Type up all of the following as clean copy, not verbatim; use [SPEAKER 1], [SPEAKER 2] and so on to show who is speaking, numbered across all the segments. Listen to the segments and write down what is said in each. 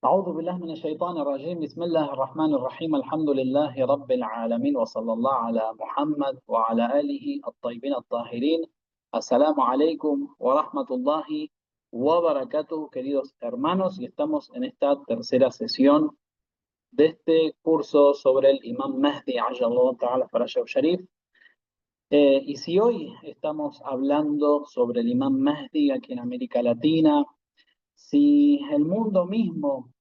[SPEAKER 1] أعوذ بالله من الشيطان الرجيم. بسم الله الرحمن الرحيم. الحمد لله رب العالمين، وصلى الله على محمد وعلى آله الطيبين الطاهرين. Assalamu alaikum wa rahmatullahi wa barakatuh, queridos hermanos, y estamos en esta tercera sesión de este curso sobre el Imam Mahdi, Ajallahu Ta'ala Farajah Sharif. Y si hoy estamos hablando sobre el Imam Mahdi aquí en América Latina, si el mundo mismo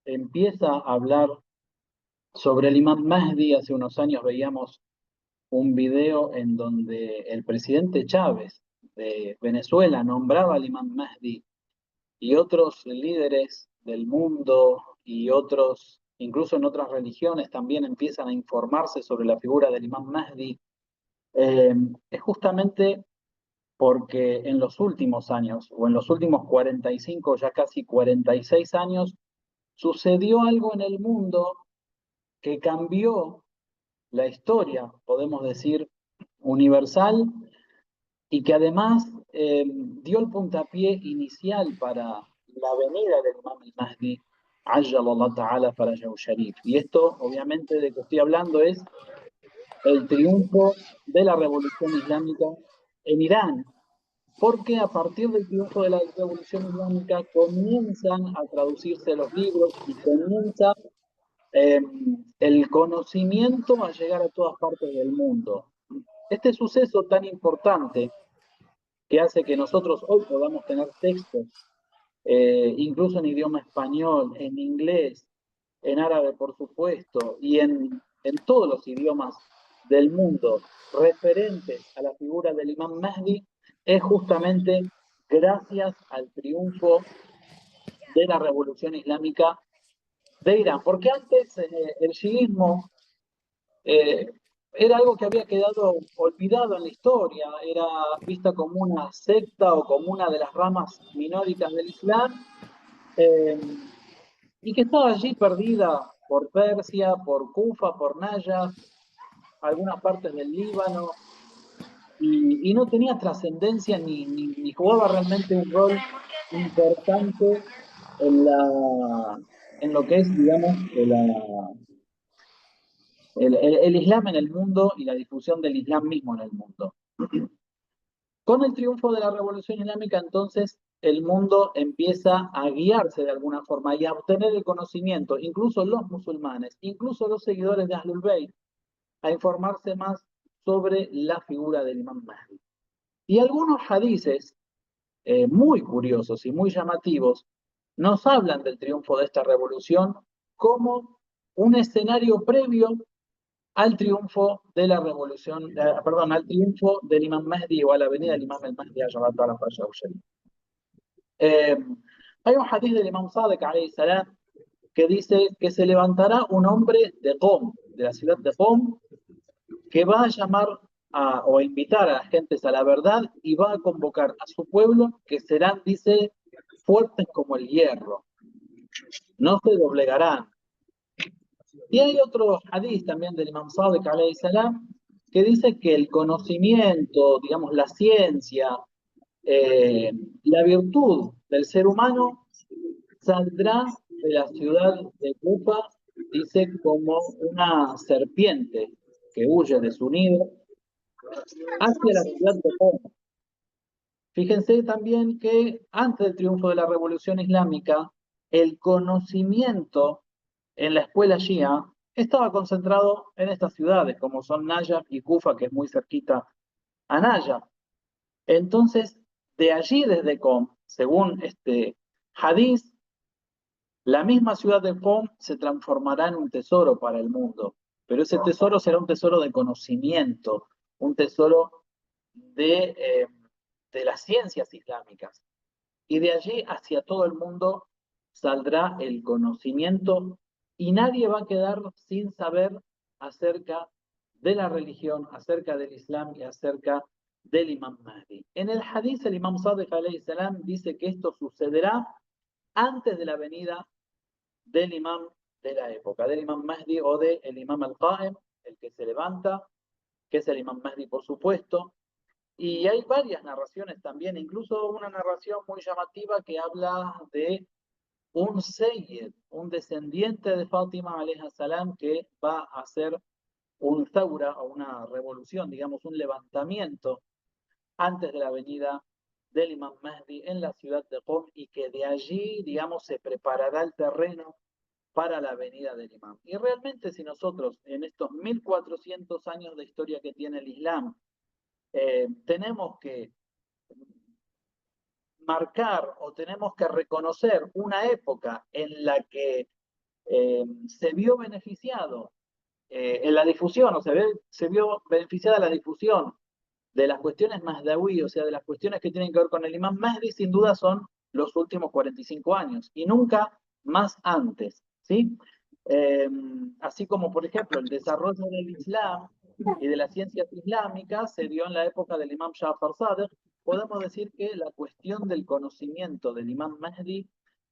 [SPEAKER 1] empieza a hablar sobre el Imam Mahdi. Hace unos años veíamos un video en donde el presidente Chávez de Venezuela nombraba al Imam Mahdi, y otros líderes del mundo y otros, incluso en otras religiones, también empiezan a informarse sobre la figura del Imam Mahdi. Es justamente porque en los últimos años, o en los últimos 45, ya casi 46 años, sucedió algo en el mundo que cambió la historia, podemos decir, universal, y que además dio el puntapié inicial para la venida del Imam al-Mahdi, Ajjalallah Ta'ala Farajahu Sharif. Y esto, obviamente, de que estoy hablando es el triunfo de la revolución islámica en Irán, porque a partir del triunfo de la revolución islámica comienzan a traducirse los libros y comienza eh, el conocimiento va a llegar a todas partes del mundo. Este suceso tan importante que hace que nosotros hoy podamos tener textos, incluso en idioma español, en inglés, en árabe por supuesto, y en todos los idiomas del mundo, referentes a la figura del Imam Mahdi, es justamente gracias al triunfo de la revolución islámica de Irán. Porque antes el chiismo eh, era algo que había quedado olvidado en la historia, era vista como una secta o como una de las ramas minóricas del Islam, eh, y que estaba allí perdida por Persia, por Kufa, por Najaf, algunas partes del Líbano, y no tenía trascendencia ni jugaba realmente un rol importante en, en lo que es, digamos, el Islam en el mundo y la difusión del Islam mismo en el mundo. Con el triunfo de la Revolución Islámica, entonces, el mundo empieza a guiarse de alguna forma y a obtener el conocimiento, incluso los musulmanes, incluso los seguidores de Ahlul Bayt, a informarse más sobre la figura del Imam Mahdi. Y algunos hadices muy curiosos y muy llamativos nos hablan del triunfo de esta revolución como un escenario previo al triunfo de la revolución, perdón, al triunfo del Imam Mahdi o a la venida del Imam al-Mahdi eh, hay un hadith del Imam Sadiq alayhi salam que dice que se levantará un hombre de Qom, de la ciudad de Qom, que va a llamar o a invitar a las gentes a la verdad y va a convocar a su pueblo, que serán, dice, fuertes como el hierro, no se doblegarán. Y hay otro hadith también del Imam Sadiq alayhi salam que dice que el conocimiento, digamos, la ciencia, eh, la virtud del ser humano saldrá de la ciudad de Kufa, dice, como una serpiente que huye de su nido hacia la ciudad de Qom. Fíjense también que antes del triunfo de la Revolución Islámica, el conocimiento en la escuela shia estaba concentrado en estas ciudades, como son Najaf y Kufa, que es muy cerquita a Najaf. Entonces, de allí desde Qom, según este hadith, la misma ciudad de Qom se transformará en un tesoro para el mundo, pero ese tesoro será un tesoro de conocimiento, un tesoro de, eh, de las ciencias islámicas. Y de allí hacia todo el mundo saldrá el conocimiento y nadie va a quedar sin saber acerca de la religión, acerca del Islam y acerca del Imam Mahdi. En el hadith el Imam Sadiq alayhi salam dice que esto sucederá antes de la venida del Imam de la época, del Imam Mahdi o del Imam al-Qa'im, el que se levanta, que es el Imam Mahdi por supuesto. Y hay varias narraciones también, incluso una narración muy llamativa que habla de un Sayyid, un descendiente de Fátima alayha salam, que va a hacer un thawra o una revolución, digamos un levantamiento antes de la venida del Imam Mahdi en la ciudad de Qom, y que de allí, digamos, se preparará el terreno para la venida del Imam. Y realmente, si nosotros en estos 1400 años de historia que tiene el Islam tenemos que marcar o tenemos que reconocer una época en la que se vio beneficiado en la difusión, o se vio beneficiada la difusión de las cuestiones Mahdawi, o sea, de las cuestiones que tienen que ver con el Imam Mahdi, sin duda son los últimos 45 años y nunca más antes, ¿sí? Así como, por ejemplo, el desarrollo del Islam y de las ciencias islámicas se dio en la época del Imam Ja'far Sadiq, podemos decir que la cuestión del conocimiento del Imam Mahdi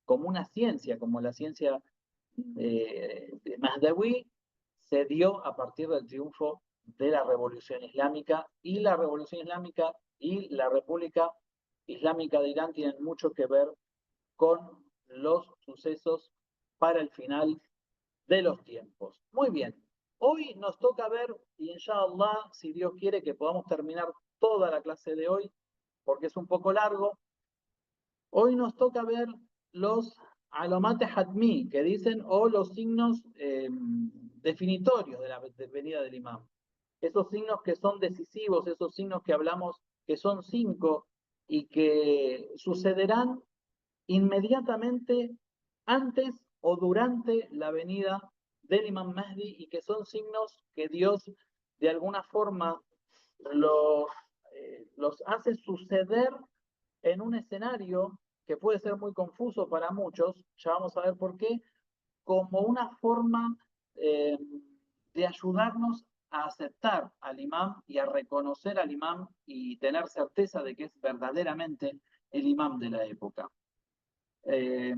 [SPEAKER 1] como una ciencia, como la ciencia de Mahdawi, se dio a partir del triunfo de la Revolución Islámica, y la Revolución Islámica y la República Islámica de Irán tienen mucho que ver con los sucesos para el final de los tiempos. Muy bien, hoy nos toca ver, y inshallah, si Dios quiere, que podamos terminar toda la clase de hoy, porque es un poco largo. Hoy nos toca ver los alomate hatmi, que dicen, o los signos definitorios de la venida del imam. Esos signos que son decisivos, esos signos que hablamos que son 5 y que sucederán inmediatamente antes o durante la venida del Imam Mahdi, y que son signos que Dios de alguna forma los, los hace suceder en un escenario que puede ser muy confuso para muchos, ya vamos a ver por qué, como una forma eh, de ayudarnos a aceptar al imam y a reconocer al imam y tener certeza de que es verdaderamente el imam de la época. Eh,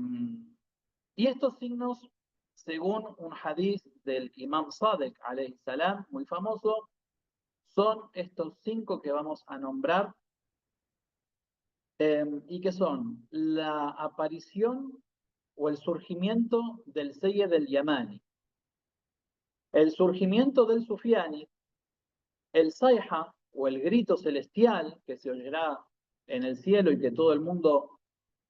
[SPEAKER 1] y estos signos, según un hadith del imam Sadek alayhi salam, muy famoso, son estos 5 que vamos a nombrar, y que son la aparición o el surgimiento del Sayyid del Yamani, el surgimiento del Sufiani, el Sayha o el grito celestial que se oyerá en el cielo y que todo el mundo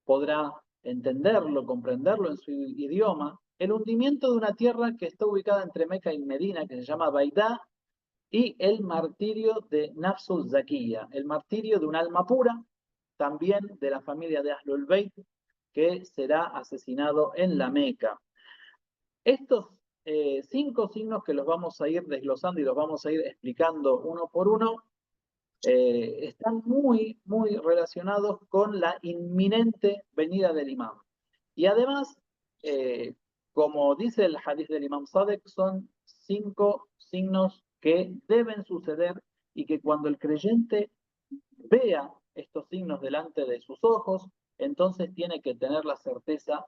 [SPEAKER 1] podrá entenderlo, comprenderlo en su idioma, el hundimiento de una tierra que está ubicada entre Meca y Medina, que se llama Baidá, y el martirio de Nafsul Zakiya, el martirio de un alma pura, también de la familia de Ahlul Bayt, que será asesinado en la Meca. Estos 5 signos, que los vamos a ir desglosando y los vamos a ir explicando uno por uno, están muy, muy relacionados con la inminente venida del imam. Y además, como dice el hadith del imam Sadek, son 5 signos que deben suceder y que cuando el creyente vea estos signos delante de sus ojos, entonces tiene que tener la certeza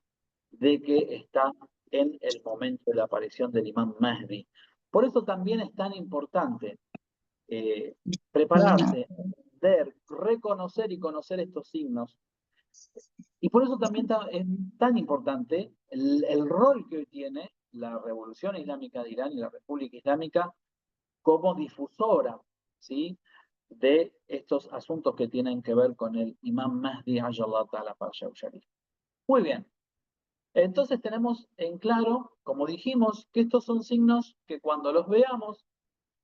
[SPEAKER 1] de que está en el momento de la aparición del imam Mahdi. Por eso también es tan importante prepararse, ver, reconocer y conocer estos signos. Y por eso también es tan importante el rol que hoy tiene la Revolución Islámica de Irán y la República Islámica como difusora, ¿sí?, de estos asuntos que tienen que ver con el Imam Mahdi Ajallah Ta'ala Parsha Sharif. Muy bien. Entonces tenemos en claro, como dijimos, que estos son signos que cuando los veamos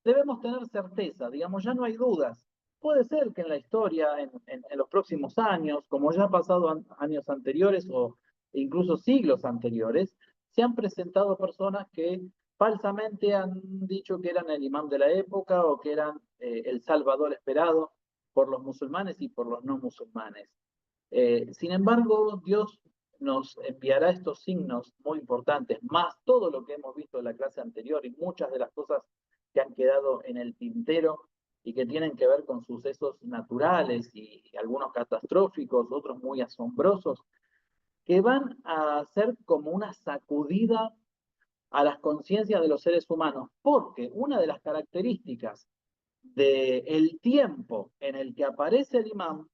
[SPEAKER 1] debemos tener certeza, digamos, ya no hay dudas. Puede ser que en la historia, en los próximos años, como ya ha pasado años anteriores o incluso siglos anteriores, se han presentado personas que falsamente han dicho que eran el imán de la época o que eran el salvador esperado por los musulmanes y por los no musulmanes. Sin embargo, Dios nos enviará estos signos muy importantes, más todo lo que hemos visto en la clase anterior y muchas de las cosas que han quedado en el tintero y que tienen que ver con sucesos naturales y algunos catastróficos, otros muy asombrosos, que van a ser como una sacudida a las conciencias de los seres humanos, porque una de las características del tiempo en el que aparece el imán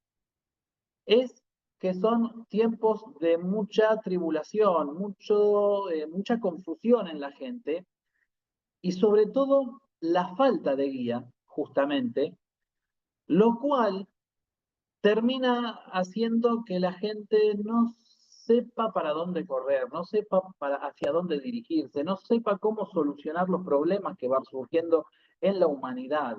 [SPEAKER 1] es que son tiempos de mucha tribulación, mucha confusión en la gente y sobre todo la falta de guía, justamente, lo cual termina haciendo que la gente no sepa para dónde correr, no sepa hacia dónde dirigirse, no sepa cómo solucionar los problemas que van surgiendo en la humanidad.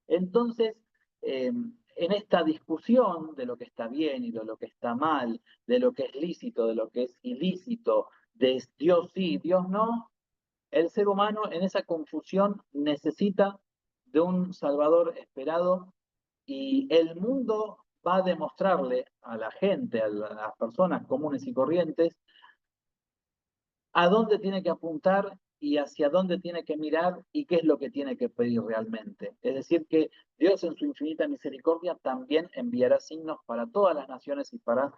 [SPEAKER 1] Entonces, en esta discusión de lo que está bien y de lo que está mal, de lo que es lícito, de lo que es ilícito, de Dios sí, Dios no, el ser humano en esa confusión necesita de un Salvador esperado y el mundo va a demostrarle a la gente, a las personas comunes y corrientes, a dónde tiene que apuntar y hacia dónde tiene que mirar y qué es lo que tiene que pedir realmente. Es decir, que Dios en su infinita misericordia también enviará signos para todas las naciones y para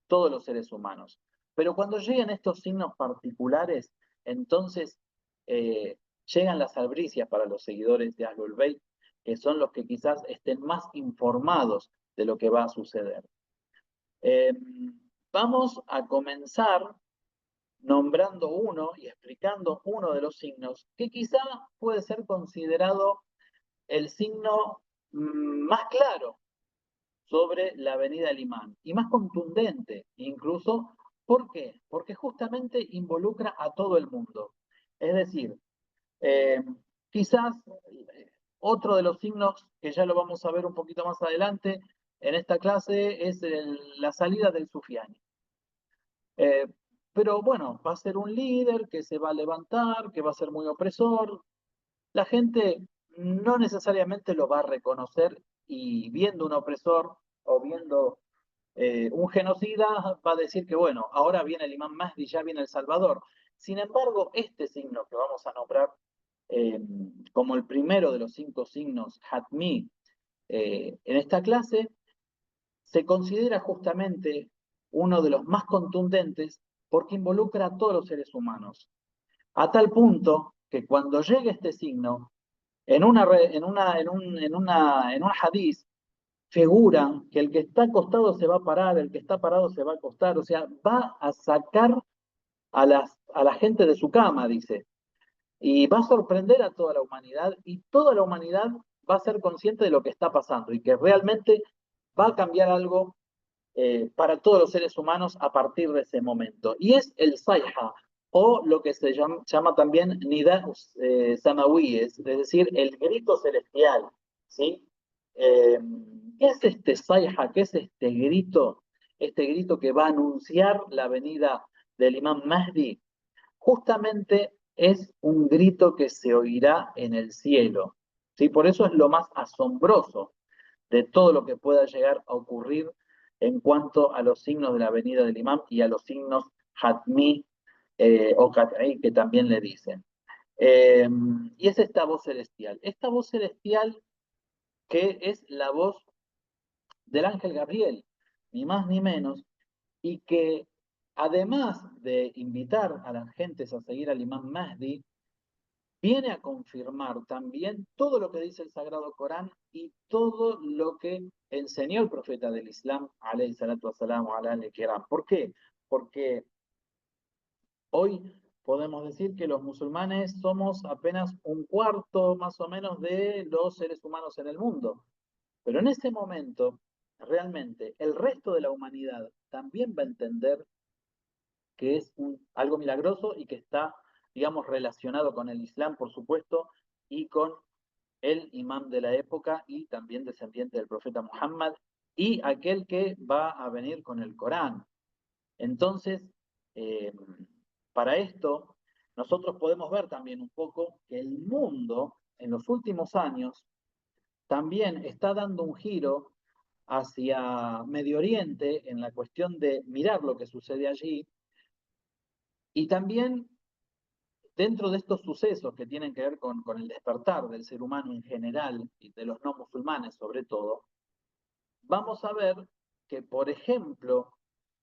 [SPEAKER 1] todos los seres humanos. Pero cuando lleguen estos signos particulares, entonces llegan las albricias para los seguidores de Ahlul Bayt, que son los que quizás estén más informados de lo que va a suceder. Eh, Vamos a comenzar nombrando uno y explicando uno de los signos que quizá puede ser considerado el signo más claro sobre la venida del imán y más contundente incluso. ¿Por qué? Porque justamente involucra a todo el mundo. Es decir, eh, quizás otro de los signos que ya lo vamos a ver un poquito más adelante en esta clase es la salida del Sufiani. Eh, pero bueno, va a ser un líder que se va a levantar, que va a ser muy opresor. La gente no necesariamente lo va a reconocer y viendo un opresor o viendo un genocida va a decir que bueno, ahora viene el imán Mahdi, ya viene el Salvador. Sin embargo, este signo que vamos a nombrar eh, como el primero de los 5 signos Hatmi en esta clase, se considera justamente uno de los más contundentes porque involucra a todos los seres humanos. A tal punto que cuando llegue este signo, en un hadiz, figura que el que está acostado se va a parar, el que está parado se va a acostar, o sea, va a sacar a la gente de su cama, dice, y va a sorprender a toda la humanidad y toda la humanidad va a ser consciente de lo que está pasando y que realmente va a cambiar algo para todos los seres humanos a partir de ese momento. Y es el Sayha, o lo que se llama también Nida Samawíes, es decir, el grito celestial. ¿Sí? ¿Qué es este Sayha? ¿Qué es este grito? Este grito que va a anunciar la venida del Imam Mahdi. Justamente es un grito que se oirá en el cielo. ¿Sí? Por eso es lo más asombroso de todo lo que pueda llegar a ocurrir en cuanto a los signos de la venida del imam y a los signos Hatmi o Qat'i que también le dicen. Y es esta voz celestial. Esta voz celestial que es la voz del ángel Gabriel, ni más ni menos, y que además de invitar a las gentes a seguir al imam Mahdi, viene a confirmar también todo lo que dice el Sagrado Corán y todo lo que enseñó el profeta del Islam, alayhi salatu wasalam, alayhi kiram. ¿Por qué? Porque hoy podemos decir que los musulmanes somos apenas un cuarto más o menos de los seres humanos en el mundo. Pero en ese momento, realmente, el resto de la humanidad también va a entender que es algo milagroso y que está, digamos, relacionado con el Islam, por supuesto, y con el imam de la época y también descendiente del profeta Muhammad y aquel que va a venir con el Corán. Entonces, eh, para esto, nosotros podemos ver también un poco que el mundo en los últimos años también está dando un giro hacia Medio Oriente en la cuestión de mirar lo que sucede allí y también dentro de estos sucesos que tienen que ver con el despertar del ser humano en general y de los no musulmanes sobre todo, vamos a ver que, por ejemplo,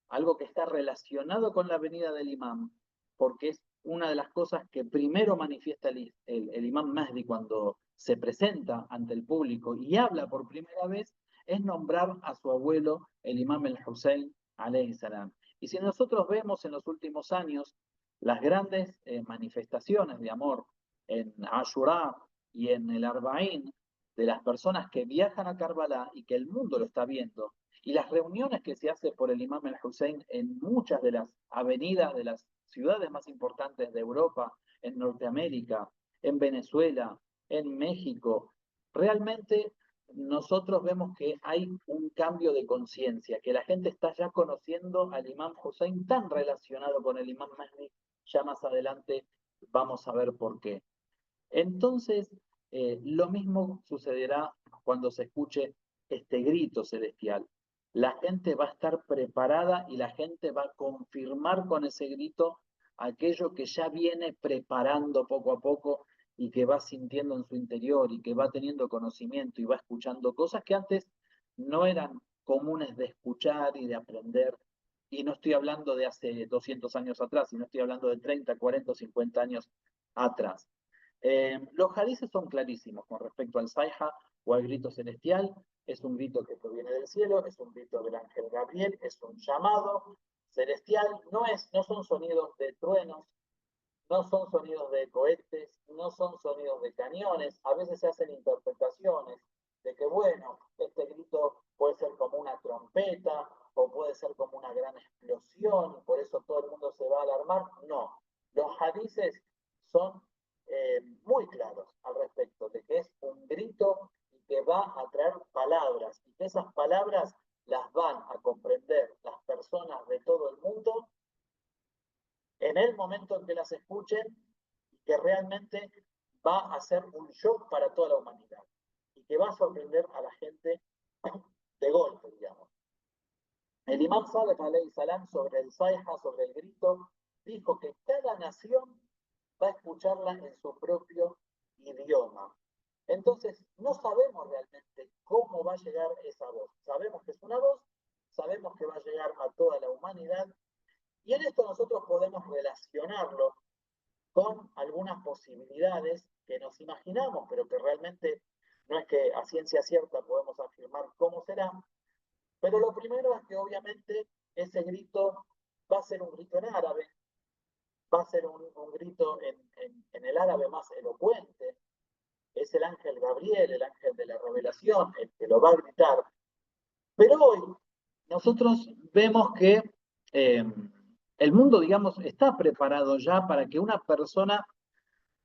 [SPEAKER 1] algo que está relacionado con la venida del imam, porque es una de las cosas que primero manifiesta el imam Mahdi cuando se presenta ante el público y habla por primera vez, es nombrar a su abuelo, el imam el Hussein, alayhi salam. Y si nosotros vemos en los últimos años las grandes manifestaciones de amor en Ashura y en el Arba'ín, de las personas que viajan a Karbala y que el mundo lo está viendo, y las reuniones que se hace por el Imam el-Hussein en muchas de las avenidas de las ciudades más importantes de Europa, en Norteamérica, en Venezuela, en México, realmente nosotros vemos que hay un cambio de conciencia, que la gente está ya conociendo al Imam Hussein tan relacionado con el Imam Mahdi, ya más adelante vamos a ver por qué. Entonces, lo mismo sucederá cuando se escuche este grito celestial. La gente va a estar preparada y la gente va a confirmar con ese grito aquello que ya viene preparando poco a poco y que va sintiendo en su interior y que va teniendo conocimiento y va escuchando cosas que antes no eran comunes de escuchar y de aprender. Y no estoy hablando de hace 200 años atrás, sino estoy hablando de 30, 40, 50 años atrás. Los hadices son clarísimos con respecto al Saiha o al grito celestial. Es un grito que proviene del cielo, es un grito del ángel Gabriel, es un llamado celestial. No son sonidos de truenos, no son sonidos de cohetes, no son sonidos de cañones. A veces se hacen interpretaciones de que, bueno, este grito puede ser como una trompeta o puede ser como una gran explosión y por eso todo el mundo se va a alarmar. No, los hadices son muy claros al respecto de que es un grito y que va a traer palabras y que esas palabras las van a comprender las personas de todo el mundo en el momento en que las escuchen, que realmente va a ser un shock para toda la humanidad y que va a sorprender a la gente de golpe, digamos. El Imam Saleh alayhi salam sobre el Saiha, sobre el grito, dijo que cada nación va a escucharla en su propio idioma. Entonces, no sabemos realmente cómo va a llegar esa voz. Sabemos que es una voz, sabemos que va a llegar a toda la humanidad, y en esto nosotros podemos relacionarlo con algunas posibilidades que nos imaginamos, pero que realmente no es que a ciencia cierta podemos afirmar cómo será. Pero lo primero es que obviamente ese grito va a ser un grito en árabe, va a ser un grito en el árabe más elocuente, es el ángel Gabriel, el ángel de la revelación, el que lo va a gritar. Pero hoy nosotros vemos que eh, el mundo, digamos, está preparado ya para que una persona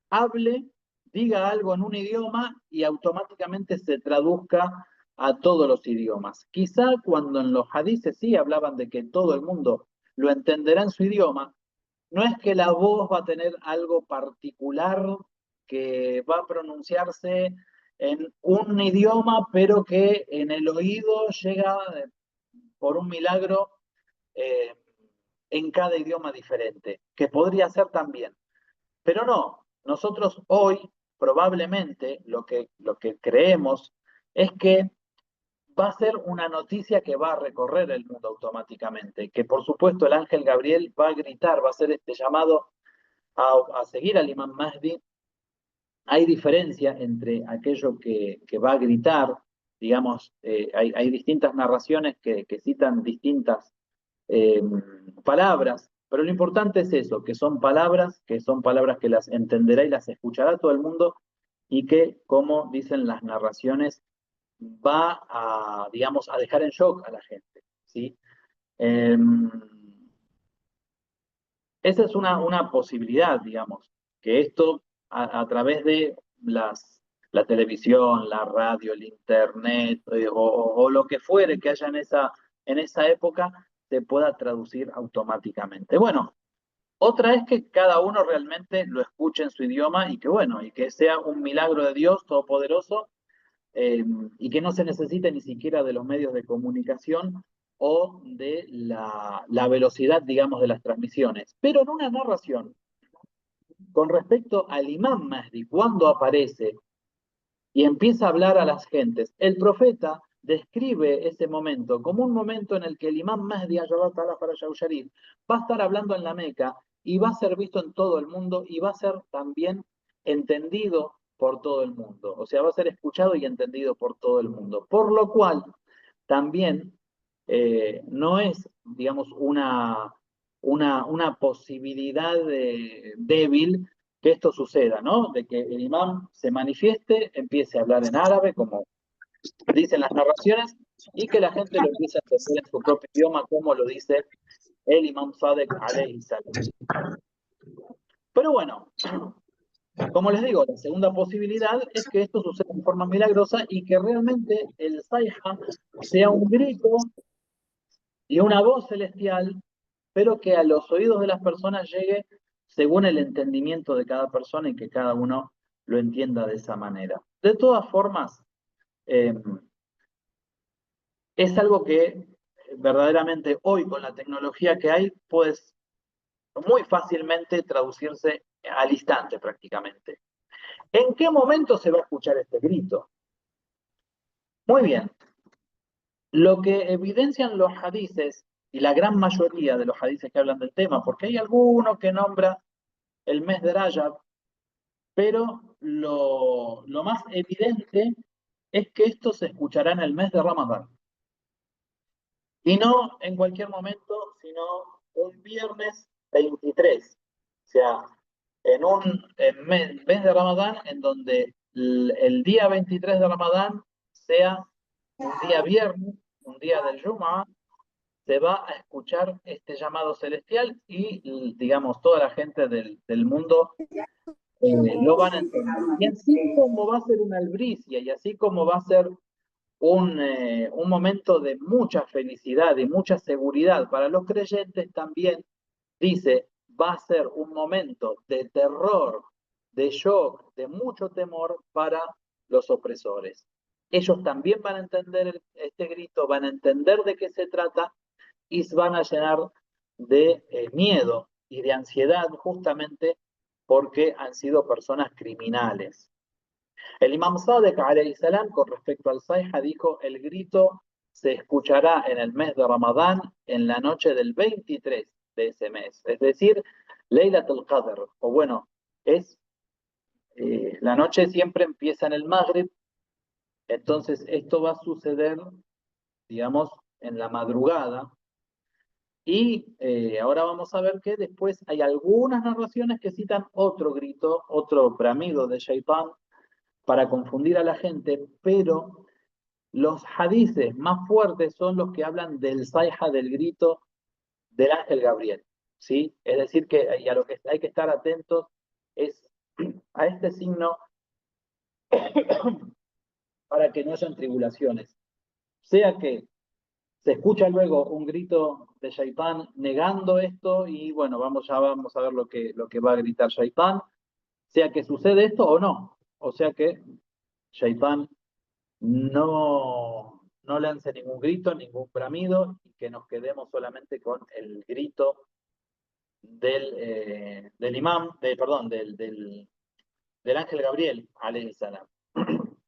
[SPEAKER 1] hable, diga algo en un idioma y automáticamente se traduzca a todos los idiomas. Quizá cuando en los hadices sí hablaban de que todo el mundo lo entenderá en su idioma, no es que la voz va a tener algo particular que va a pronunciarse en un idioma, pero que en el oído llega por un milagro eh, en cada idioma diferente, que podría ser también. Pero no, nosotros hoy probablemente lo que creemos es que va a ser una noticia que va a recorrer el mundo automáticamente, que por supuesto el ángel Gabriel va a gritar, va a hacer este llamado a seguir al imam Mahdi. Hay diferencia entre aquello que va a gritar, digamos, hay distintas narraciones que citan distintas eh, palabras, pero lo importante es eso, que son palabras que las entenderá y las escuchará todo el mundo y que, como dicen las narraciones, va a, digamos, a dejar en shock a la gente, ¿sí? Eh, Esa es una posibilidad, digamos, que esto a través de la televisión, la radio, el internet o lo que fuere que haya en esa época se pueda traducir automáticamente. Bueno, otra es que cada uno realmente lo escuche en su idioma y que bueno, y que sea un milagro de Dios todopoderoso eh, y que no se necesite ni siquiera de los medios de comunicación o de la velocidad, digamos, de las transmisiones. Pero en una narración, con respecto al imán Mahdi, cuando aparece y empieza a hablar a las gentes, el profeta describe ese momento como un momento en el que el imán Mahdi, va a estar hablando en la Meca y va a ser visto en todo el mundo y va a ser también entendido por todo el mundo. O sea, va a ser escuchado y entendido por todo el mundo. Por lo cual, también no es digamos, una posibilidad débil que esto suceda, ¿no? De que el imam se manifieste, empiece a hablar en árabe, como dicen las narraciones, y que la gente lo empiece a entender en su propio idioma, como lo dice el imam Sadek alayhi salam. Pero bueno, como les digo, la segunda posibilidad es que esto suceda de forma milagrosa y que realmente el Sayha sea un grito y una voz celestial, pero que a los oídos de las personas llegue según el entendimiento de cada persona y que cada uno lo entienda de esa manera. De todas formas, eh, es algo que verdaderamente hoy con la tecnología que hay puede muy fácilmente traducirse al instante prácticamente. ¿En qué momento se va a escuchar este grito? Muy bien, lo que evidencian los hadices, y la gran mayoría de los hadices que hablan del tema, porque hay alguno que nombra el mes de Rajab, pero lo más evidente es que esto se escuchará en el mes de Ramadán. Y no en cualquier momento, sino un viernes 23. O sea, en un mes de Ramadán, en donde el día 23 de Ramadán sea un día viernes, un día del Jumu'ah, se va a escuchar este llamado celestial y, digamos, toda la gente del mundo lo van a entender. Y así como va a ser una albricia y así como va a ser un momento de mucha felicidad y mucha seguridad para los creyentes, también dice, va a ser un momento de terror, de shock, de mucho temor para los opresores. Ellos también van a entender este grito, van a entender de qué se trata y se van a llenar de miedo y de ansiedad justamente porque han sido personas criminales. El imam Sadek alayhi salam con respecto al Sayha dijo, el grito se escuchará en el mes de Ramadán en la noche del 23 de ese mes, es decir, Laylat al-Qadr, o bueno, es la noche siempre empieza en el Maghrib, entonces esto va a suceder, digamos, en la madrugada. Y ahora vamos a ver que después hay algunas narraciones que citan otro grito, otro bramido de Shaitán para confundir a la gente, pero los hadices más fuertes son los que hablan del sayha, del grito del ángel Gabriel, ¿sí? Es decir, que y a lo que hay que estar atentos es a este signo para que no hayan tribulaciones. Sea que se escucha luego un grito de Shaitán negando esto y bueno, ya vamos a ver lo que va a gritar Shaitán, sea que sucede esto o no, o sea que Shaitán no lance ningún grito, ningún bramido y que nos quedemos solamente con el grito del imam, perdón, del ángel Gabriel, alayhi salam.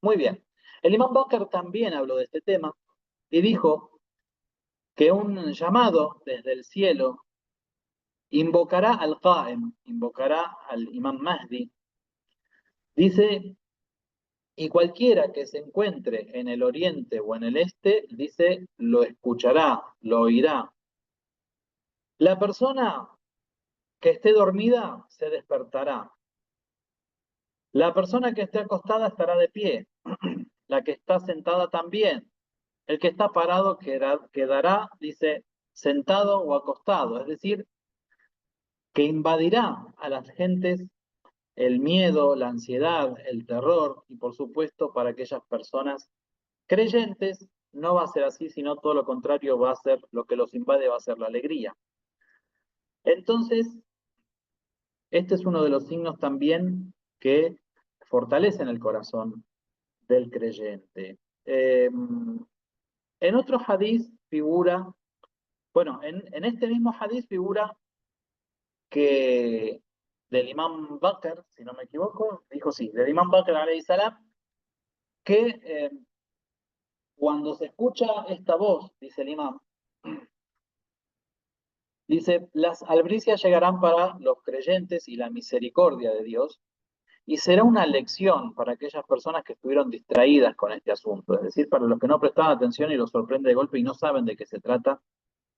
[SPEAKER 1] Muy bien. El imam Bakr también habló de este tema y dijo que un llamado desde el cielo invocará al Qa'im, invocará al imam Mahdi. Dice, y cualquiera que se encuentre en el oriente o en el este, dice, lo escuchará, lo oirá. La persona que esté dormida se despertará. La persona que esté acostada estará de pie. La que está sentada también. El que está parado quedará, dice, sentado o acostado. Es decir, que invadirá a las gentes el miedo, la ansiedad, el terror y por supuesto para aquellas personas creyentes no va a ser así, sino todo lo contrario va a ser lo que los invade, va a ser la alegría. Entonces, este es uno de los signos también que fortalecen el corazón del creyente. En otro hadiz figura, bueno, en este mismo hadiz figura que del imam Bakr, si no me equivoco, dijo sí, del imam Bakr alayhi salam, que cuando se escucha esta voz, dice el imam, dice, las albricias llegarán para los creyentes y la misericordia de Dios, y será una lección para aquellas personas que estuvieron distraídas con este asunto, es decir, para los que no prestaban atención y los sorprende de golpe y no saben de qué se trata,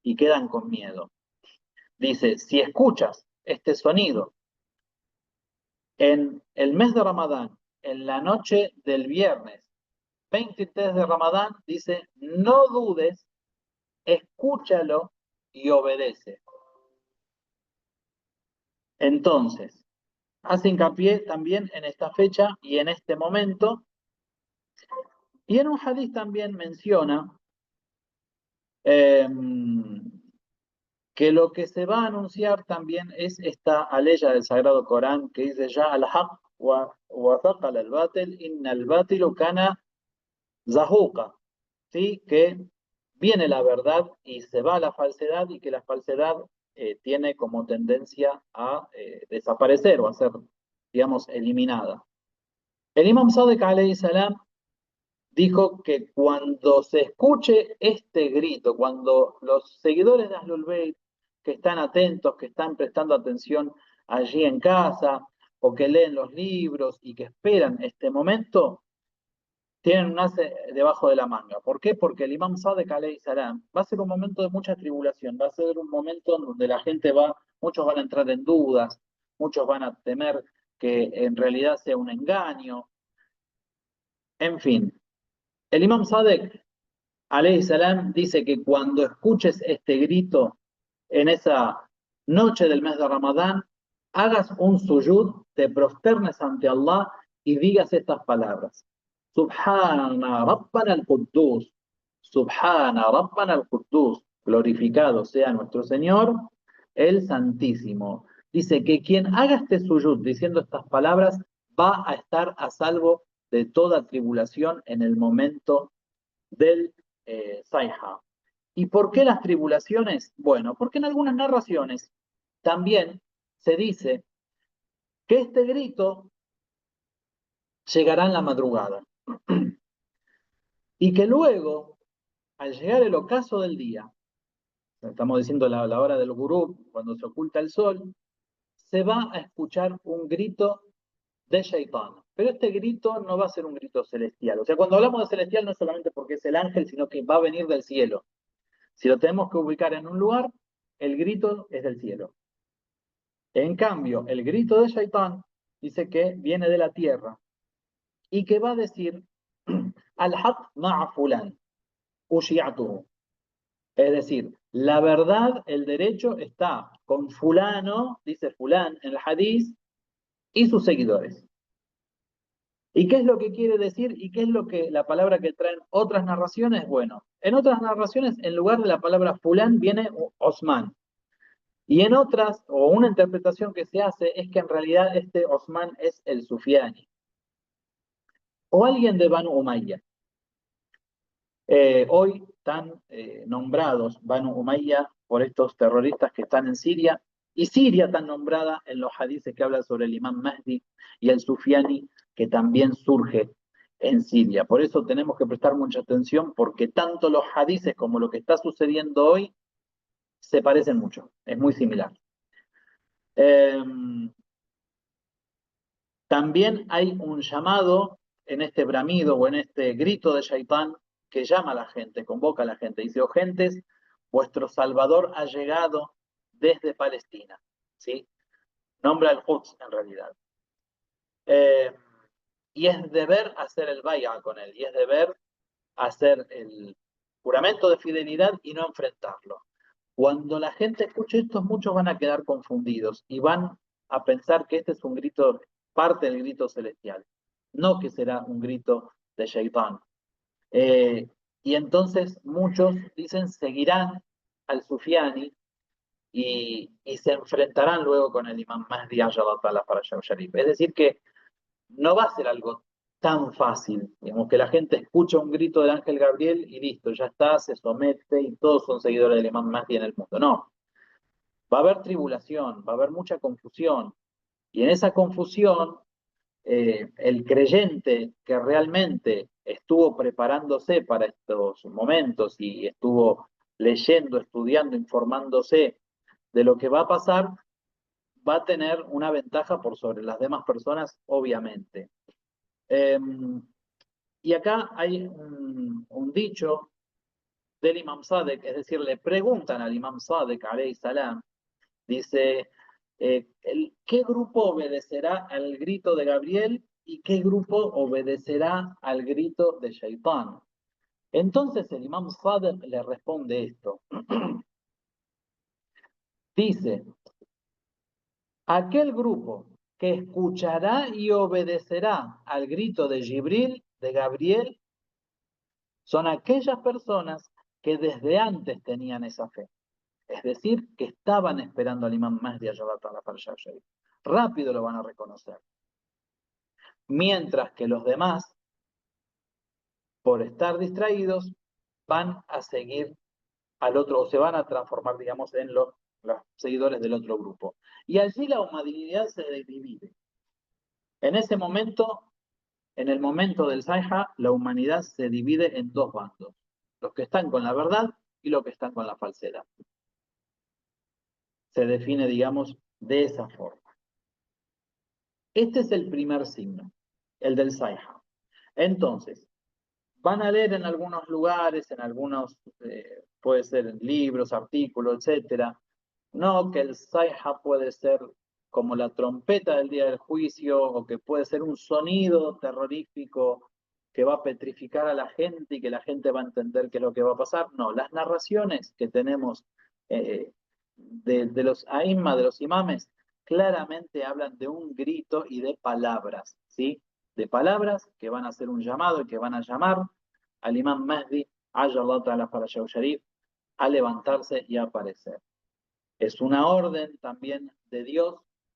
[SPEAKER 1] y quedan con miedo. Dice, si escuchas este sonido en el mes de Ramadán, en la noche del viernes 23 de Ramadán, dice, no dudes, escúchalo y obedece. Entonces, hace hincapié también en esta fecha y en este momento, y en un hadith también menciona eh, que lo que se va a anunciar también es esta aleya del Sagrado Corán que dice ya al-haq wa thaqala al-batil inna al-batilu kana zahuqa, ¿sí? Que viene la verdad y se va la falsedad y que la falsedad tiene como tendencia a desaparecer o a ser, digamos, eliminada. El Imam Sadiq alayhi salam dijo que cuando se escuche este grito, cuando los seguidores de Ahlul Bayt que están atentos, que están prestando atención allí en casa o que leen los libros y que esperan este momento, tienen un as debajo de la manga. ¿Por qué? Porque el Imam Sadek alayhi salam va a ser un momento de mucha tribulación, va a ser un momento donde la gente muchos van a entrar en dudas, muchos van a temer que en realidad sea un engaño, en fin. El Imam Sadek alayhi salam dice que cuando escuches este grito en esa noche del mes de Ramadán, hagas un suyud, te prosternes ante Allah y digas estas palabras. Subhana Rabbana al-Quddus, Subhana Rabbana al-Quddus, glorificado sea nuestro Señor, el Santísimo. Dice que quien haga este suyud diciendo estas palabras va a estar a salvo de toda tribulación en el momento del Saiha. ¿Y por qué las tribulaciones? Bueno, porque en algunas narraciones también se dice que este grito llegará en la madrugada y que luego, al llegar el ocaso del día, estamos diciendo la hora del gurú, cuando se oculta el sol, se va a escuchar un grito de Shaitán. Pero este grito no va a ser un grito celestial. O sea, cuando hablamos de celestial no es solamente porque es el ángel, sino que va a venir del cielo. Si lo tenemos que ubicar en un lugar, el grito es del cielo. En cambio, el grito de Shaitán dice que viene de la tierra y que va a decir al-haq ma'a fulan, ushi'atuhu. Es decir, la verdad, el derecho está con fulano, dice fulán en el hadith, y sus seguidores. ¿Y qué es lo que quiere decir? ¿Y qué es lo que la palabra que traen otras narraciones? Bueno, en otras narraciones, en lugar de la palabra fulán, viene Osman. Y en otras, o una interpretación que se hace, es que en realidad este Osman es el Sufiani, o alguien de Banu Umayya. Hoy están nombrados Banu Umayya por estos terroristas que están en Siria, y Siria tan nombrada en los hadices que hablan sobre el Imam Mahdi y el Sufiani, que también surge en Siria. Por eso tenemos que prestar mucha atención, porque tanto los hadices como lo que está sucediendo hoy se parecen mucho, es muy similar. Eh, También hay un llamado en este bramido o en este grito de Shaitán que llama a la gente, convoca a la gente. Dice, oh gentes, vuestro Salvador ha llegado desde Palestina. ¿Sí? Nombra el Quds en realidad. Eh, y es deber hacer el bay'a con él, y es deber hacer el juramento de fidelidad y no enfrentarlo. Cuando la gente escuche esto, muchos van a quedar confundidos y van a pensar que este es un grito, parte del grito celestial, no que será un grito de Shaitán. Eh, y entonces muchos dicen seguirán al Sufiani y se enfrentarán luego con el Imam Mahdi Ajallah para Sharif. Es decir, que no va a ser algo tan fácil, digamos, que la gente escucha un grito del ángel Gabriel y listo, ya está, se somete y todos son seguidores del Imam Mahdi en el mundo. No, va a haber tribulación, va a haber mucha confusión. Y en esa confusión, el creyente que realmente estuvo preparándose para estos momentos y estuvo leyendo, estudiando, informándose de lo que va a pasar, va a tener una ventaja por sobre las demás personas, obviamente. Eh, y acá hay un dicho del Imam Sadek, es decir, le preguntan al Imam Sadek, alayhi salam, dice, ¿qué grupo obedecerá al grito de Gabriel y qué grupo obedecerá al grito de Shaitán? Entonces el Imam Sadek le responde esto. Dice, aquel grupo que escuchará y obedecerá al grito de Jibril, de Gabriel, son aquellas personas que desde antes tenían esa fe. Es decir, que estaban esperando al Imam Mahdi para Sharif. Rápido lo van a reconocer. Mientras que los demás, por estar distraídos, van a seguir al otro, o se van a transformar, digamos, en los seguidores del otro grupo. Y allí la humanidad se divide. En ese momento, en el momento del Saiha, la humanidad se divide en dos bandos. Los que están con la verdad y los que están con la falsedad. Se define, digamos, de esa forma. Este es el primer signo, el del Saiha. Entonces, van a leer en algunos lugares, en algunos, puede ser en libros, artículos, etcétera, no que el Saiha puede ser como la trompeta del día del juicio, o que puede ser un sonido terrorífico que va a petrificar a la gente y que la gente va a entender qué es lo que va a pasar. No, las narraciones que tenemos de los aimma, de los imames, claramente hablan de un grito y de palabras, ¿sí? De palabras que van a hacer un llamado y que van a llamar al imam Mahdi, Ayallah Ta'ala Farajah Sharif, a levantarse y a aparecer. Es una orden también de Dios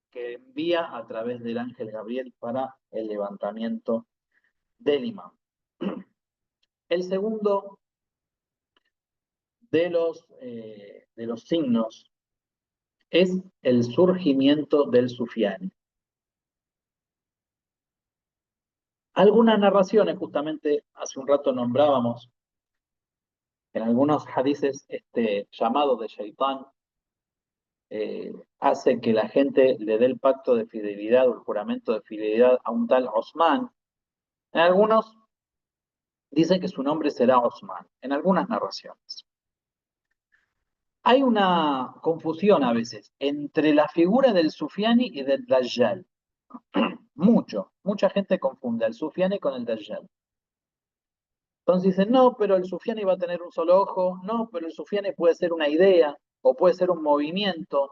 [SPEAKER 1] que envía a través del ángel Gabriel para el levantamiento del imam. El segundo de los signos es el surgimiento del sufiani. Algunas narraciones, justamente hace un rato nombrábamos, en algunos hadices, este llamado de Shaitán hace que la gente le dé el pacto de fidelidad o el juramento de fidelidad a un tal Osman. En algunos dicen que su nombre será Osman, en algunas narraciones. Hay una confusión a veces entre la figura del Sufiani y del Dajjal. Mucha gente confunde al Sufiani con el Dajjal. Entonces dicen, no, pero el Sufiani va a tener un solo ojo, no, pero el Sufiani puede ser una idea o puede ser un movimiento,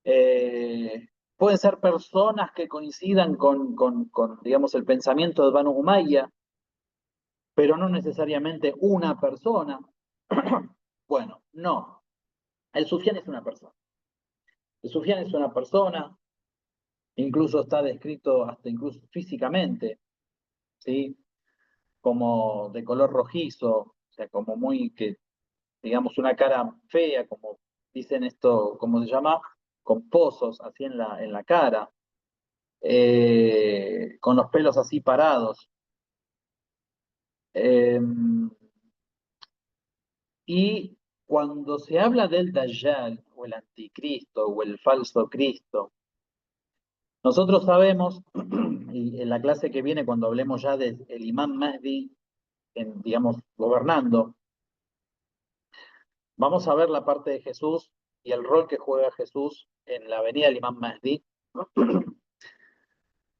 [SPEAKER 1] pueden ser personas que coincidan con, digamos, el pensamiento de Banu Umayya, pero no necesariamente una persona. Bueno, no, el Sufiani es una persona. El Sufiani es una persona, incluso está descrito hasta incluso físicamente, ¿sí? Como de color rojizo, o sea, como muy que digamos, una cara fea, como dicen esto, ¿cómo se llama? Con pozos así en la cara, con los pelos así parados. Eh, y cuando se habla del Dajjal, o el anticristo, o el falso Cristo, nosotros sabemos, y en la clase que viene, cuando hablemos ya del Imam Mahdi, digamos, gobernando, vamos a ver la parte de Jesús y el rol que juega Jesús en la venida del Imam Mahdi.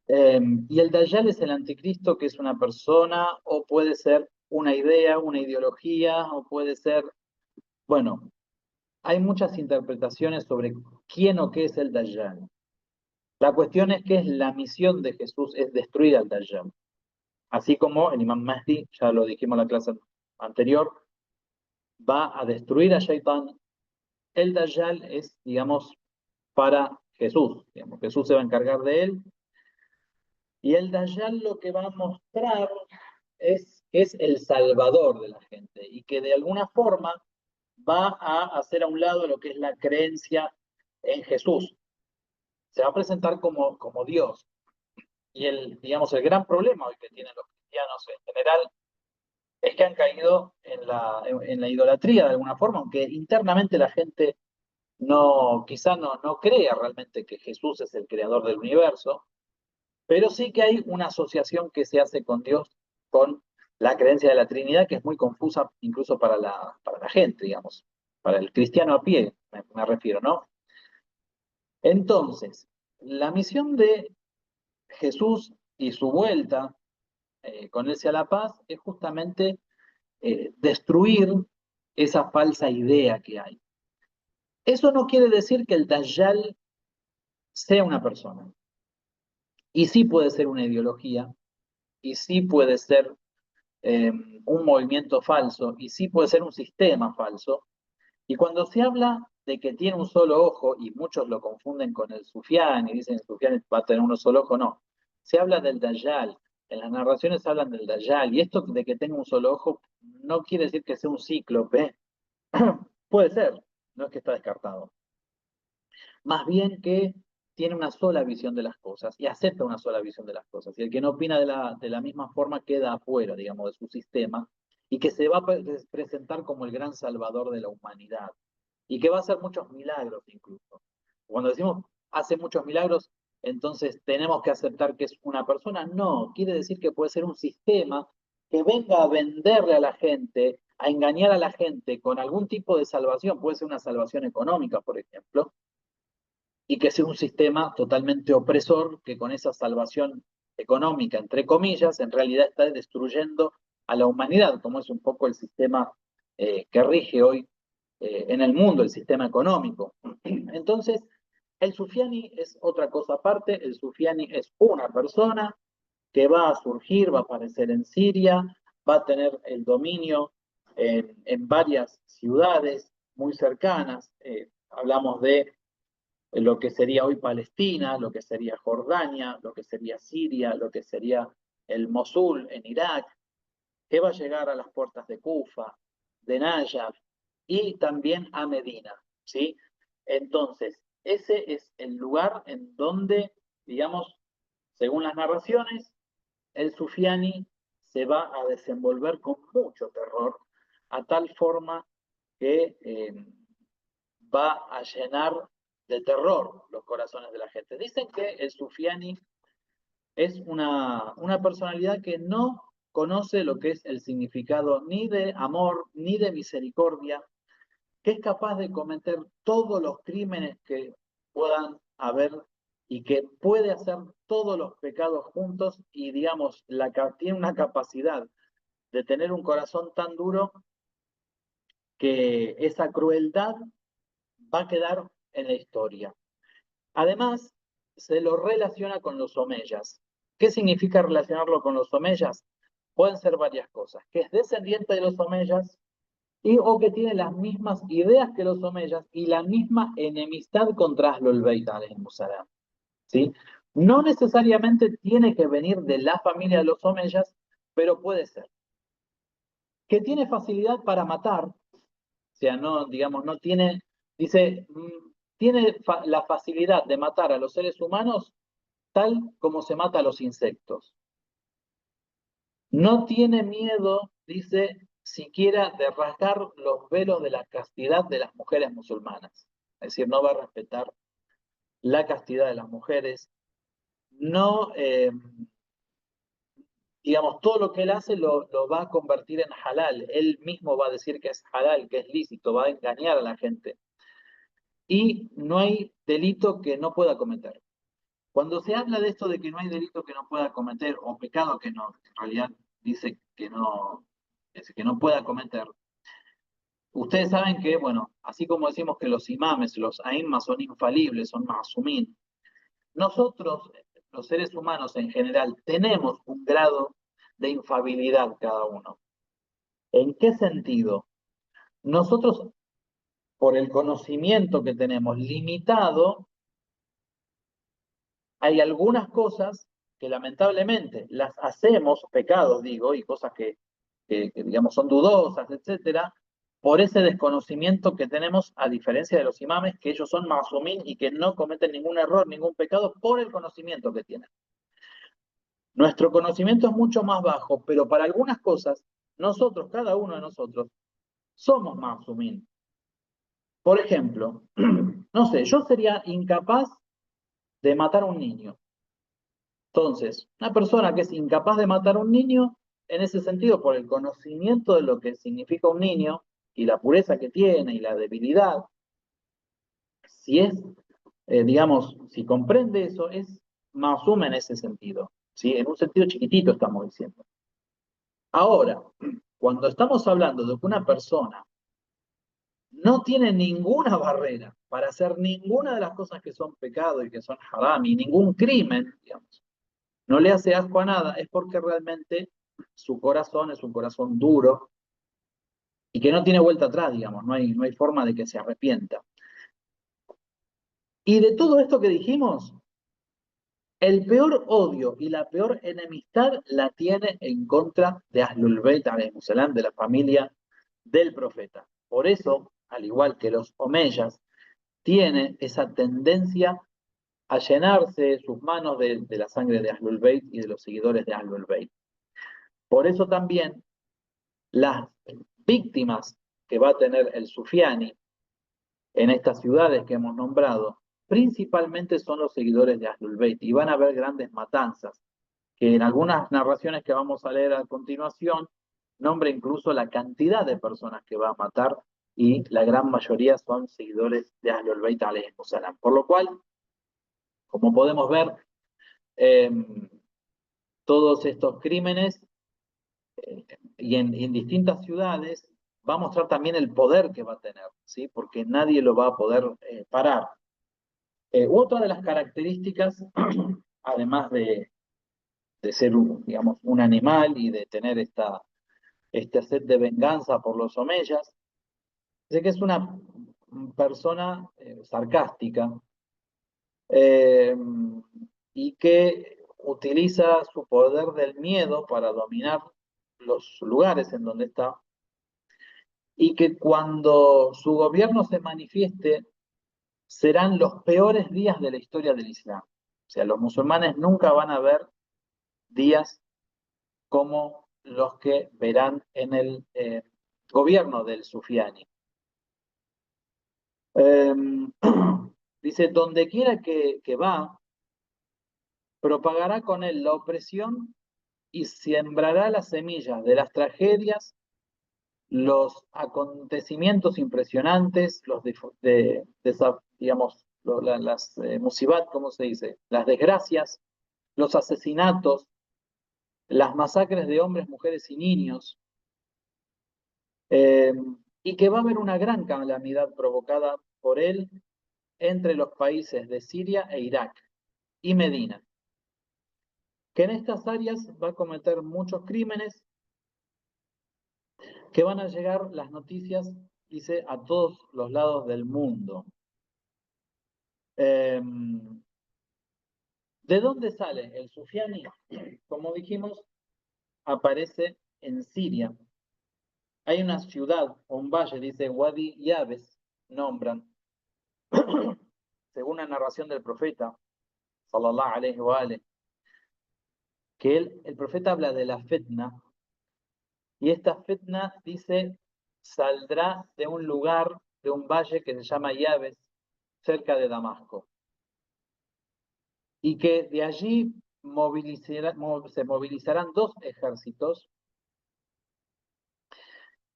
[SPEAKER 1] Y el Dajjal es el anticristo, que es una persona, o puede ser una idea, una ideología, o puede ser, bueno, hay muchas interpretaciones sobre quién o qué es el Dajjal. La cuestión es que es la misión de Jesús, es destruir al Dajjal. Así como el Imam Mahdi, ya lo dijimos en la clase anterior, va a destruir a Shaitán. El Dajjal es, digamos, para Jesús. Digamos, Jesús se va a encargar de él. Y el Dajjal lo que va a mostrar es el salvador de la gente y que de alguna forma va a hacer a un lado lo que es la creencia en Jesús. Se va a presentar como Dios. Y digamos, el gran problema hoy que tienen los cristianos en general es que han caído en la idolatría de alguna forma, aunque internamente la gente quizá no crea realmente que Jesús es el creador del universo, pero sí que hay una asociación que se hace con Dios, con la creencia de la Trinidad, que es muy confusa incluso para la gente, digamos, para el cristiano a pie, me refiero, ¿no? Entonces, la misión de Jesús y su vuelta con él sea la paz es justamente destruir esa falsa idea que hay. Eso no quiere decir que el Dajjal sea una persona. Y sí puede ser una ideología, y sí puede ser un movimiento falso, y sí puede ser un sistema falso. Y cuando se habla de que tiene un solo ojo, y muchos lo confunden con el Sufián, y dicen que el Sufián va a tener un solo ojo, no. Se habla del Dajjal, en las narraciones hablan del Dajjal, y esto de que tenga un solo ojo no quiere decir que sea un cíclope, puede ser, no es que está descartado. Más bien que tiene una sola visión de las cosas y acepta una sola visión de las cosas. Y el que no opina de la misma forma queda afuera, digamos, de su sistema y que se va a presentar como el gran salvador de la humanidad y que va a hacer muchos milagros incluso. Cuando decimos hace muchos milagros, entonces tenemos que aceptar que es una persona. No, quiere decir que puede ser un sistema que venga a venderle a la gente, a engañar a la gente con algún tipo de salvación. Puede ser una salvación económica, por ejemplo, y que sea un sistema totalmente opresor que con esa salvación económica, entre comillas, en realidad está destruyendo a la humanidad, como es un poco el sistema que rige hoy en el mundo, el sistema económico. Entonces, el Sufiani es otra cosa aparte, el Sufiani es una persona que va a surgir, va a aparecer en Siria, va a tener el dominio en varias ciudades muy cercanas. Hablamos de lo que sería hoy Palestina, lo que sería Jordania, lo que sería Siria, lo que sería el Mosul en Irak, que va a llegar a las puertas de Kufa, de Najaf y también a Medina, ¿sí? Entonces, ese es el lugar en donde, digamos, según las narraciones, el Sufiani se va a desenvolver con mucho terror, a tal forma que va a llenar de terror los corazones de la gente. Dicen que el Sufiani es una personalidad que no conoce lo que es el significado ni de amor ni de misericordia, que es capaz de cometer todos los crímenes que puedan haber y que puede hacer todos los pecados juntos y, digamos, tiene una capacidad de tener un corazón tan duro que esa crueldad va a quedar en la historia. Además, se lo relaciona con los omeyas. ¿Qué significa relacionarlo con los omeyas? Pueden ser varias cosas, que es descendiente de los omeyas o que tiene las mismas ideas que los omeyas y la misma enemistad contra Ahlul Bayt, ¿sí? No necesariamente tiene que venir de la familia de los omeyas, pero puede ser. Que tiene facilidad para matar, o sea, no, digamos, no tiene, dice, tiene la facilidad de matar a los seres humanos tal como se mata a los insectos. No tiene miedo, dice, siquiera de rasgar los velos de la castidad de las mujeres musulmanas. Es decir, no va a respetar la castidad de las mujeres. No, digamos, todo lo que él hace lo va a convertir en halal. Él mismo va a decir que es halal, que es lícito, va a engañar a la gente. Y no hay delito que no pueda cometer. Cuando se habla de esto de que no hay delito que no pueda cometer o pecado que no, en realidad dice que no pueda cometer, ustedes saben que, bueno, así como decimos que los imames, los aimmas son infalibles, son masumín, nosotros, los seres humanos en general, tenemos un grado de infabilidad cada uno. ¿En qué sentido? Nosotros, por el conocimiento que tenemos limitado, hay algunas cosas que lamentablemente las hacemos, pecados digo, y cosas que, digamos son dudosas, etcétera, por ese desconocimiento que tenemos, a diferencia de los imames, que ellos son masumín y que no cometen ningún error, ningún pecado, por el conocimiento que tienen. Nuestro conocimiento es mucho más bajo, pero para algunas cosas, nosotros, cada uno de nosotros, somos masumín. Por ejemplo, no sé, yo sería incapaz de matar a un niño. Entonces, una persona que es incapaz de matar a un niño en ese sentido, por el conocimiento de lo que significa un niño y la pureza que tiene y la debilidad, si es, digamos, si comprende eso, es masum en ese sentido, ¿sí? En un sentido chiquitito estamos diciendo. Ahora, cuando estamos hablando de que una persona no tiene ninguna barrera para hacer ninguna de las cosas que son pecado y que son haram y ningún crimen, digamos, no le hace asco a nada, es porque realmente su corazón es un corazón duro y que no tiene vuelta atrás, digamos, no hay forma de que se arrepienta. Y de todo esto que dijimos, el peor odio y la peor enemistad la tiene en contra de Ahlul Bayt, alayhimussalam, de la familia del profeta. Por eso, al igual que los omeyas, tiene esa tendencia a llenarse sus manos de la sangre de Ahlul Bayt y de los seguidores de Ahlul Bayt. Por eso también las víctimas que va a tener el Sufiani en estas ciudades que hemos nombrado, principalmente son los seguidores de Ahlul Bayt y van a haber grandes matanzas, que en algunas narraciones que vamos a leer a continuación, nombra incluso la cantidad de personas que va a matar y la gran mayoría son seguidores de Ahlul Bayt alayhimus salam. Por lo cual, como podemos ver, eh, todos estos crímenes y en distintas ciudades va a mostrar también el poder que va a tener, ¿sí? Porque nadie lo va a poder parar. Otra de las características, además de ser digamos, un animal y de tener esta sed de venganza por los omeyas, es que es una persona sarcástica eh, y que utiliza su poder del miedo para dominar los lugares en donde está y que cuando su gobierno se manifieste serán los peores días de la historia del Islam. O sea, los musulmanes nunca van a ver días como los que verán en el gobierno del Sufiani. Eh, dice, donde quiera que va, propagará con él la opresión y sembrará las semillas de las tragedias, los acontecimientos impresionantes, digamos, las musibat, ¿cómo se dice? Las desgracias, los asesinatos, las masacres de hombres, mujeres y niños, eh, y que va a haber una gran calamidad provocada por él entre los países de Siria e Irak y Medina, que en estas áreas va a cometer muchos crímenes que van a llegar las noticias, dice, a todos los lados del mundo. Eh, ¿De dónde sale el Sufiani? Como dijimos, aparece en Siria. Hay una ciudad o un valle, dice Wadi Yabes, nombran, según la narración del profeta, sallallahu alaihi wa alaihi, que el profeta habla de la fitna, y esta fitna, dice, saldrá de un lugar, de un valle que se llama Yabes, cerca de Damasco, y que de allí se movilizarán dos ejércitos,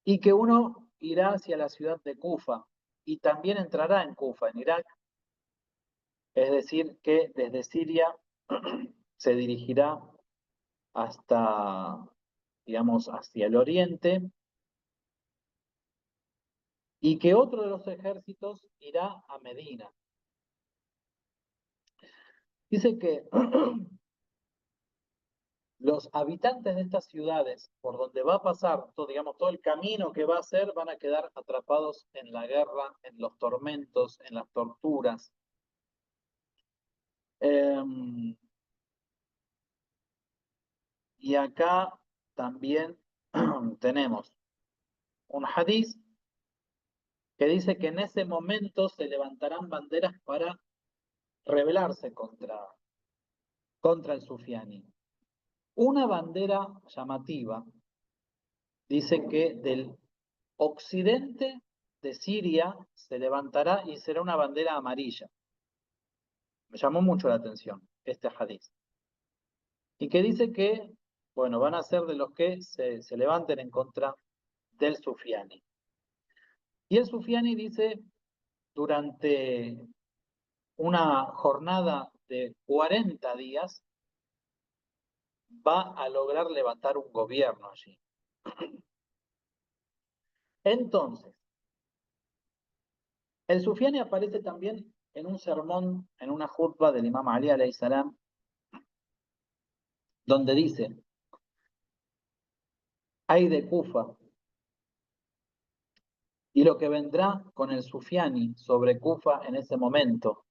[SPEAKER 1] y que uno irá hacia la ciudad de Kufa, y también entrará en Kufa, en Irak, es decir, que desde Siria se dirigirá hasta, digamos, hacia el oriente, y que otro de los ejércitos irá a Medina. Dice que los habitantes de estas ciudades, por donde va a pasar, todo, digamos, todo el camino que va a hacer, van a quedar atrapados en la guerra, en los tormentos, en las torturas. Y acá también tenemos un hadiz que dice que en ese momento se levantarán banderas para rebelarse contra el Sufiani. Una bandera llamativa dice que del occidente de Siria se levantará y será una bandera amarilla. Me llamó mucho la atención este hadiz. Y que dice que Bueno, van a ser de los que se levanten en contra del Sufiani. Y el Sufiani dice, durante una jornada de 40 días, va a lograr levantar un gobierno allí. Entonces, el Sufiani aparece también en un sermón, en una jutba del Imam Ali alayhi salam, donde dice, hay de Kufa, y lo que vendrá con el Sufiani sobre Kufa en ese momento,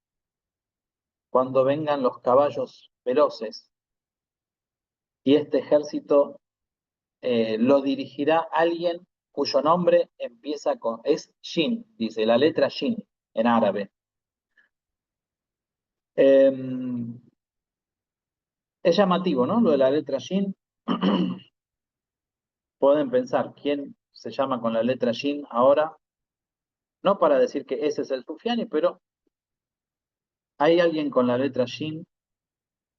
[SPEAKER 1] cuando vengan los caballos veloces, y este ejército lo dirigirá alguien cuyo nombre empieza con, es Shin, dice, la letra Shin en árabe. Eh, es llamativo, ¿no? Lo de la letra Shin. Pueden pensar quién se llama con la letra Shin ahora, no para decir que ese es el Sufiani, pero hay alguien con la letra Shin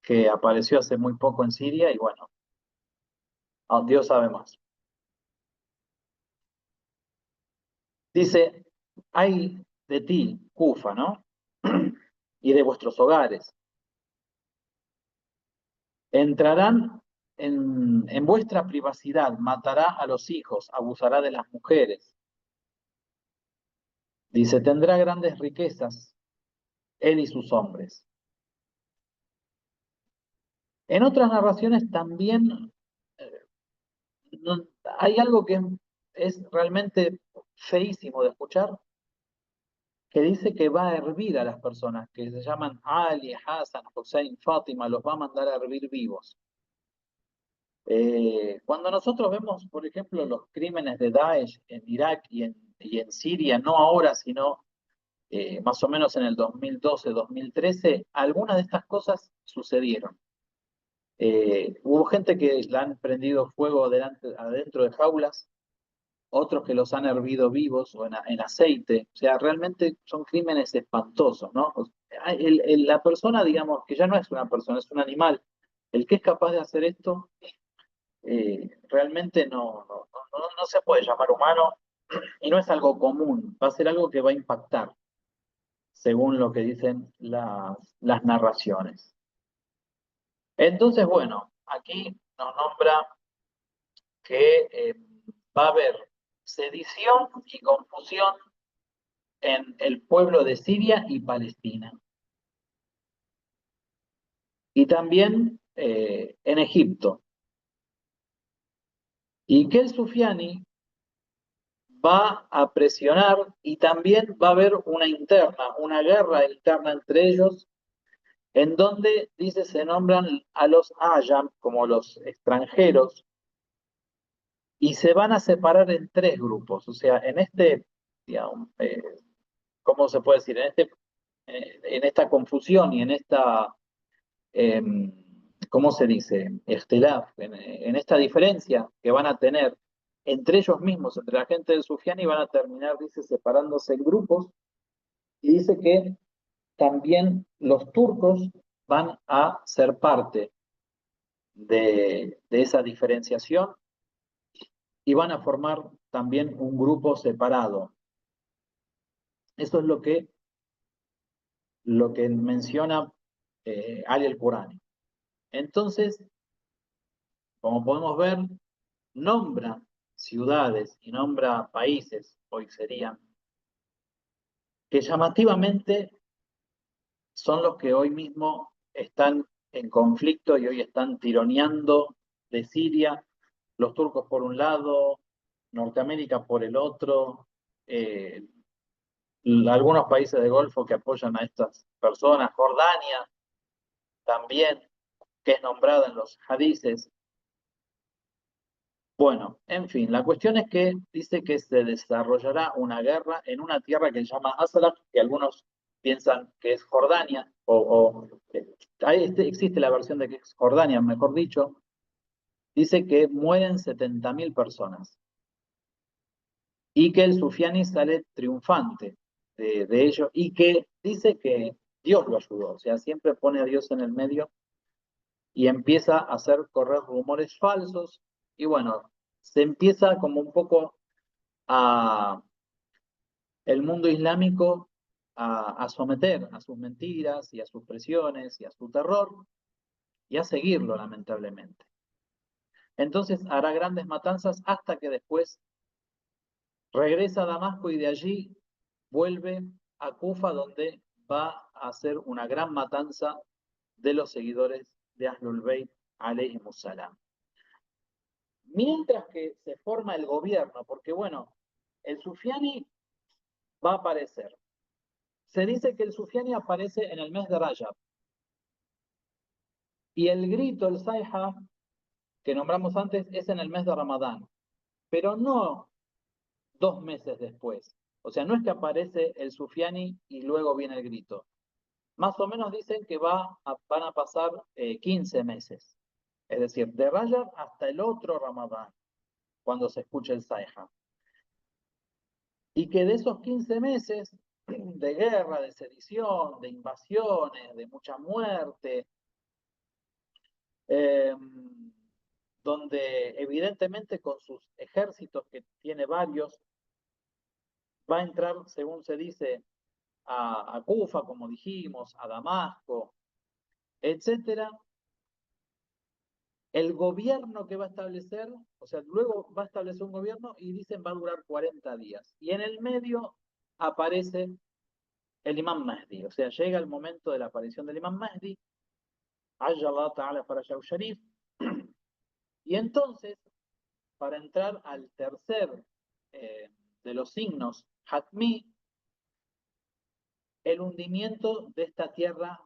[SPEAKER 1] que apareció hace muy poco en Siria y bueno, Dios sabe más. Dice, hay de ti, Kufa, ¿no? Y de vuestros hogares. Entrarán en vuestra privacidad, matará a los hijos, abusará de las mujeres. Dice, tendrá grandes riquezas, él y sus hombres. En otras narraciones también no- hay algo que es realmente feísimo de escuchar, que dice que va a hervir a las personas, que se llaman Ali, Hassan, Hussein, Fátima, los va a mandar a hervir vivos. Cuando nosotros vemos, por ejemplo, los crímenes de Daesh en Irak y en Siria, no ahora, sino más o menos en el 2012-2013, algunas de estas cosas sucedieron. Hubo gente que la han prendido fuego adentro de jaulas, otros que los han hervido vivos o en aceite. O sea, realmente son crímenes espantosos, ¿no? La persona, digamos, que ya no es una persona, es un animal. El que es capaz de hacer esto, realmente no se puede llamar humano y no es algo común, va a ser algo que va a impactar, según lo que dicen las narraciones. Entonces, bueno, aquí nos nombra que va a haber sedición y confusión en el pueblo de Siria y Palestina. Y también en Egipto. Y que el Sufiani va a presionar y también va a haber una guerra interna entre ellos, en donde, dice, se nombran a los Ayam como los extranjeros y se van a separar en tres grupos. O sea, en este, digamos, ¿cómo se puede decir? En esta confusión y en esta, eh, ¿cómo se dice? En esta diferencia que van a tener entre ellos mismos, entre la gente del Sufiani, van a terminar, dice, separándose en grupos y dice que también los turcos van a ser parte de esa diferenciación y van a formar también un grupo separado. Eso es lo que menciona Ali el-Qurani. Entonces, como podemos ver, nombra ciudades y nombra países, hoy serían, que llamativamente son los que hoy mismo están en conflicto y hoy están tironeando de Siria, los turcos por un lado, Norteamérica por el otro, eh, algunos países del Golfo que apoyan a estas personas, Jordania también, que es nombrada en los hadices. Bueno, en fin, la cuestión es que dice que se desarrollará una guerra en una tierra que se llama Asalaf, que algunos piensan que es Jordania, existe la versión de que es Jordania, mejor dicho. Dice que mueren 70.000 personas y que el Sufiani sale triunfante de ello y que dice que Dios lo ayudó, o sea, siempre pone a Dios en el medio y empieza a hacer correr rumores falsos, y bueno, se empieza como un poco a el mundo islámico a someter a sus mentiras y a sus presiones y a su terror y a seguirlo, lamentablemente. Entonces hará grandes matanzas hasta que después regresa a Damasco y de allí vuelve a Kufa, donde va a hacer una gran matanza de los seguidores de Ahlul Bayt alayhimus salam. Mientras que se forma el gobierno, porque bueno, el Sufiani va a aparecer. Se dice que el Sufiani aparece en el mes de Rajab. Y el grito, el Sayha, que nombramos antes, es en el mes de Ramadán. Pero no 2 meses después. O sea, no es que aparece el Sufiani y luego viene el grito. Más o menos dicen que van a pasar 15 meses. Es decir, de Rajab hasta el otro Ramadán, cuando se escucha el Sayha. Y que de esos 15 meses de guerra, de sedición, de invasiones, de mucha muerte, eh, donde evidentemente con sus ejércitos, que tiene varios, va a entrar, según se dice, a Kufa, como dijimos, a Damasco, etcétera. El gobierno que va a establecer, o sea, luego va a establecer un gobierno y dicen va a durar 40 días. Y en el medio aparece el Imam Mahdi, o sea, llega el momento de la aparición del Imam Mahdi, Ajjallah Ta'ala Farajah Sharif, y entonces, para entrar al tercer de los signos, Hatmi, el hundimiento de esta tierra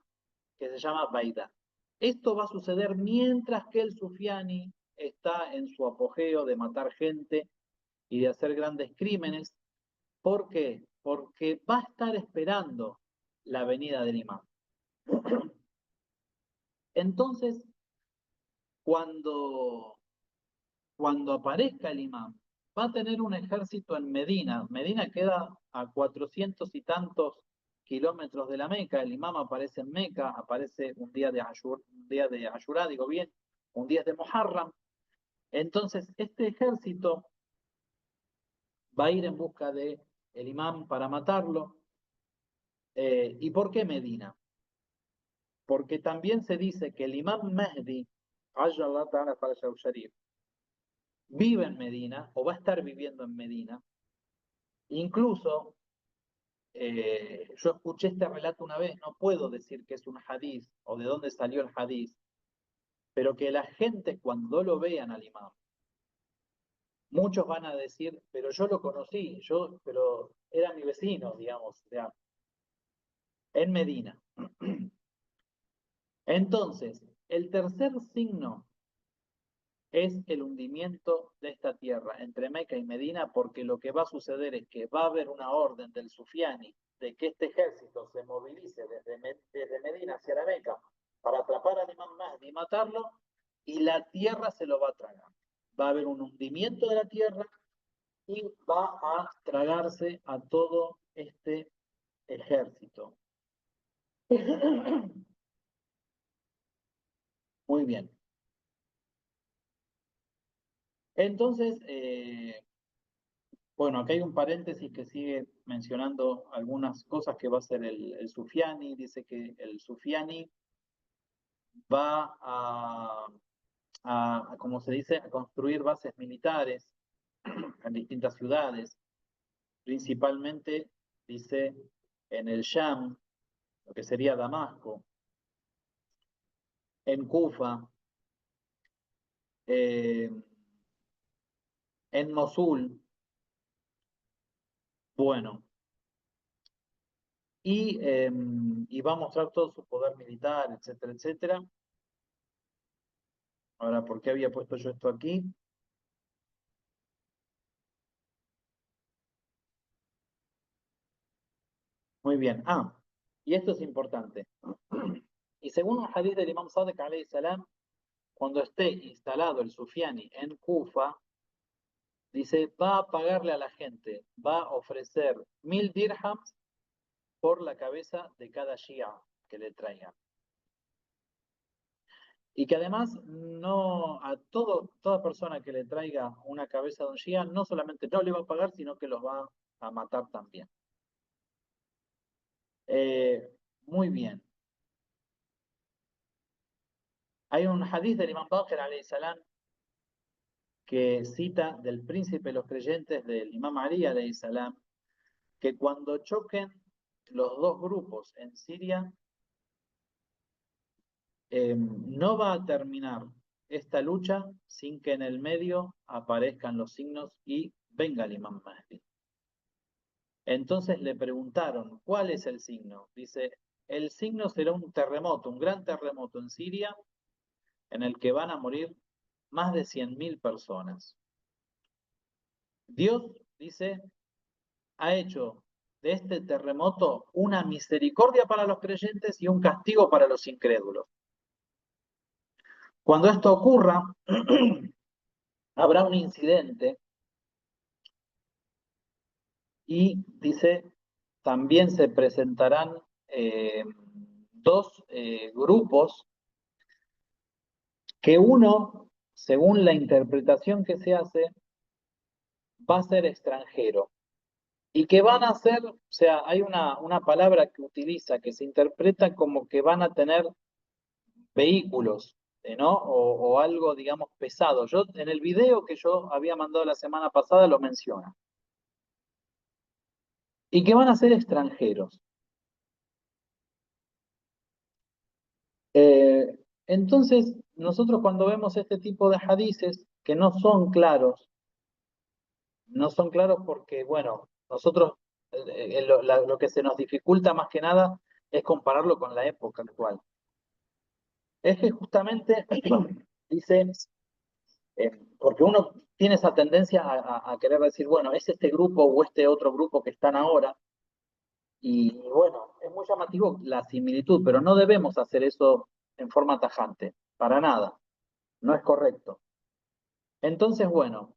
[SPEAKER 1] que se llama Baida. Esto va a suceder mientras que el Sufiani está en su apogeo de matar gente y de hacer grandes crímenes. ¿Por qué? Porque va a estar esperando la venida del imán. Entonces, cuando, cuando aparezca el imán, va a tener un ejército en Medina. Medina queda a 400 y tantos kilómetros de la Meca. El imam aparece en Meca, aparece un día de Ashura, digo bien, un día de Muharram. Entonces, este ejército va a ir en busca de el imam para matarlo. ¿Y por qué Medina? Porque también se dice que el imam Mahdi, Ajjallah Ta'ala Farajah Sharif, vive en Medina o va a estar viviendo en Medina. Incluso yo escuché este relato una vez, no puedo decir que es un hadiz o de dónde salió el hadiz, pero que la gente cuando lo vean al imam, muchos van a decir, pero yo lo conocí, pero era mi vecino, digamos, en Medina. Entonces, el tercer signo es el hundimiento de esta tierra entre Meca y Medina, porque lo que va a suceder es que va a haber una orden del Sufiani de que este ejército se movilice desde Medina hacia la Meca para atrapar al Imam Mahdi y matarlo, y la tierra se lo va a tragar. Va a haber un hundimiento de la tierra y va a tragarse a todo este ejército. Muy bien. Entonces, bueno, acá hay un paréntesis que sigue mencionando algunas cosas que va a hacer el Sufiani. Dice que el Sufiani va como se dice, a construir bases militares en distintas ciudades, principalmente, dice, en el Sham, lo que sería Damasco, en Kufa, eh, en Mosul, bueno, y va a mostrar todo su poder militar, etcétera, etcétera. Ahora, ¿por qué había puesto yo esto aquí? Muy bien. Y esto es importante. Y según un hadith del Imam Sadiq alayhi salam, cuando esté instalado el Sufiani en Kufa, dice, va a pagarle a la gente, va a ofrecer 1000 dirhams por la cabeza de cada shia que le traigan. Y que además no a toda persona que le traiga una cabeza de un shia, no solamente no le va a pagar, sino que los va a matar también. Muy bien. Hay un hadith del Imam Baqir alayhi salam que cita del príncipe de los creyentes del Imam Ali alayhi salam que cuando choquen los dos grupos en Siria, no va a terminar esta lucha sin que en el medio aparezcan los signos y venga el Imam Mahdi. Entonces le preguntaron, ¿cuál es el signo? Dice, el signo será un terremoto, un gran terremoto en Siria, en el que van a morir más de 100.000 personas. Dios, dice, ha hecho de este terremoto una misericordia para los creyentes y un castigo para los incrédulos. Cuando esto ocurra, habrá un incidente y dice, también se presentarán dos grupos que uno, según la interpretación que se hace, va a ser extranjero y que van a ser, o sea, hay una palabra que utiliza que se interpreta como que van a tener vehículos, ¿no? O algo, digamos, pesado. Yo en el video que yo había mandado la semana pasada lo menciona. Y que van a ser extranjeros. Eh, entonces, nosotros cuando vemos este tipo de hadices que no son claros, no son claros porque, bueno, nosotros lo que se nos dificulta más que nada es compararlo con la época actual. Es que justamente dice, porque uno tiene esa tendencia a querer decir, bueno, es este grupo o este otro grupo que están ahora, y bueno, es muy llamativo la similitud, pero no debemos hacer eso en forma tajante, para nada, no es correcto. Entonces, bueno,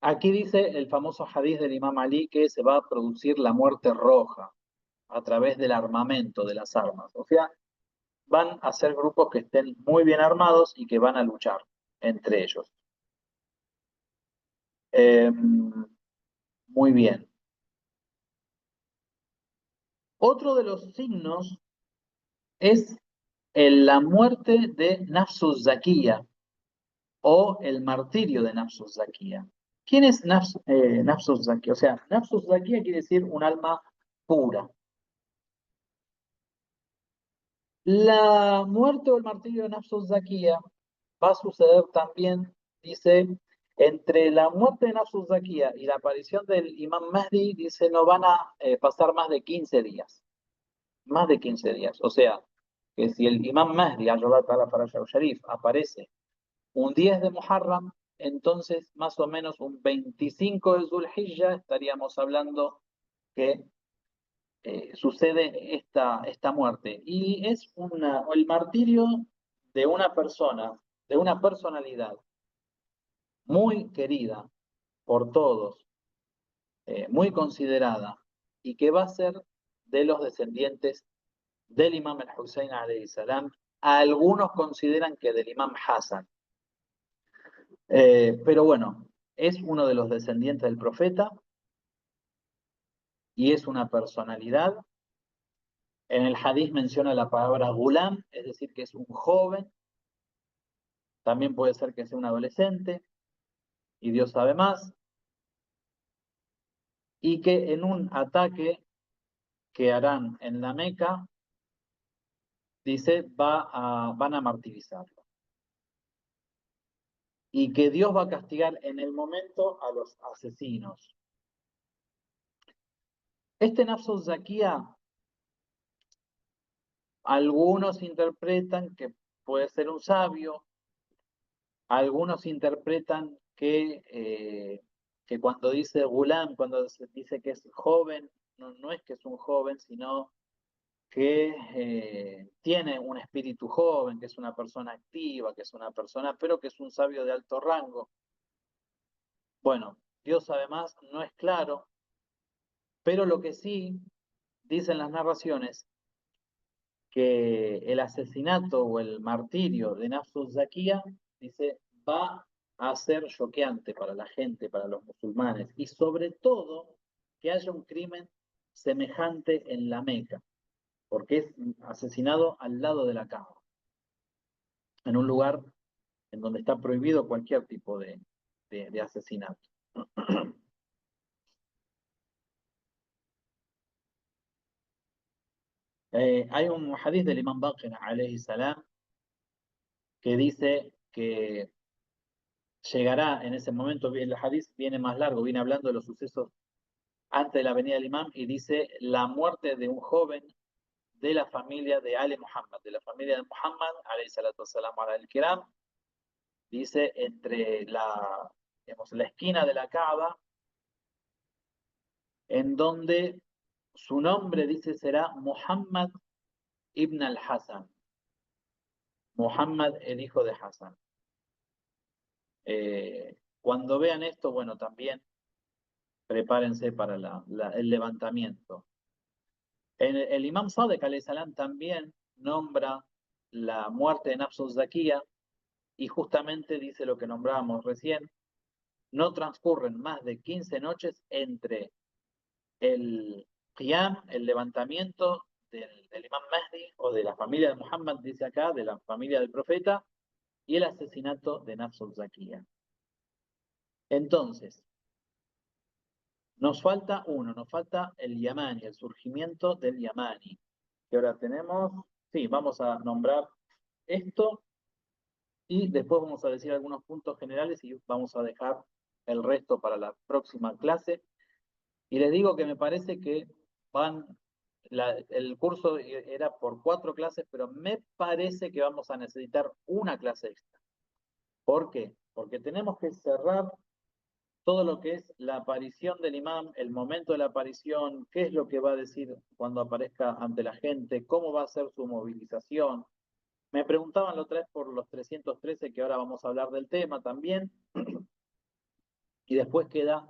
[SPEAKER 1] aquí dice el famoso hadith del Imam Ali que se va a producir la muerte roja a través del armamento de las armas. O sea, van a ser grupos que estén muy bien armados y que van a luchar entre ellos. Eh, muy bien. Otro de los signos es la muerte de Nafsus Zakiya o el martirio de Nafsus Zakiya. ¿Quién es Nafsus Zakiya? O sea, Nafsus Zakiya quiere decir un alma pura. La muerte o el martirio de Nafsus Zakiya va a suceder también, dice, entre la muerte de Nafsus Zakiya y la aparición del Imam Mahdi, dice, no van a pasar más de 15 días. Más de 15 días. O sea, que si el Imam Mahdi, Ayatollah Ta'ala Faraj al-Sharif, aparece un 10 de Muharram, entonces más o menos un 25 de Zulhijja estaríamos hablando que sucede esta muerte. Y es el martirio de una persona, de una personalidad muy querida por todos, muy considerada, y que va a ser de los descendientes del Imam al-Hussein alayhi salam. Algunos consideran que del Imam Hassan. Pero bueno, es uno de los descendientes del profeta y es una personalidad. En el hadith menciona la palabra gulam, es decir, que es un joven. También puede ser que sea un adolescente, y Dios sabe más. Y que en un ataque que harán en la Meca, dice, van a martirizarlo. Y que Dios va a castigar en el momento a los asesinos. Este Nafsus Zakiya, algunos interpretan que puede ser un sabio, algunos interpretan que cuando dice Gulam, cuando se dice que es joven, no es que es un joven, sino que tiene un espíritu joven, que es una persona activa, que es una persona, pero que es un sabio de alto rango. Bueno, Dios además no es claro, pero lo que sí dicen las narraciones que el asesinato o el martirio de Nafsu Zakiya, dice, va a ser choqueante para la gente, para los musulmanes, y sobre todo que haya un crimen semejante en la Meca, porque es asesinado al lado de la Kaaba, en un lugar en donde está prohibido cualquier tipo de asesinato. Hay un hadith del Imam Baqir, alayhi salam, que dice que llegará en ese momento, el hadith viene más largo, viene hablando de los sucesos antes de la venida del imam y dice la muerte de un joven de la familia de Ali Muhammad, de la familia de Muhammad, alayhi salatu wasalam ala al-kiram, dice entre digamos, la esquina de la Kaaba, en donde su nombre, dice, será Muhammad ibn al-Hasan, Muhammad el hijo de Hassan. Cuando vean esto, bueno, también prepárense para el levantamiento. El Imam Sadek alayhi salam también nombra la muerte de Nafsu Zakiya y justamente dice lo que nombrábamos recién, no transcurren más de 15 noches entre el Qiyam, el levantamiento del Imam Mahdi o de la familia de Muhammad, dice acá, de la familia del profeta, y el asesinato de Nafsu Zakiya. Entonces, nos falta el Yamani, el surgimiento del Yamani. Que ahora tenemos, sí, vamos a nombrar esto y después vamos a decir algunos puntos generales y vamos a dejar el resto para la próxima clase. Y les digo que me parece que el curso era por 4 clases, pero me parece que vamos a necesitar una clase extra. ¿Por qué? Porque tenemos que cerrar todo lo que es la aparición del imam, el momento de la aparición, qué es lo que va a decir cuando aparezca ante la gente, cómo va a ser su movilización. Me preguntaban la otra vez por los 313, que ahora vamos a hablar del tema también. Y después queda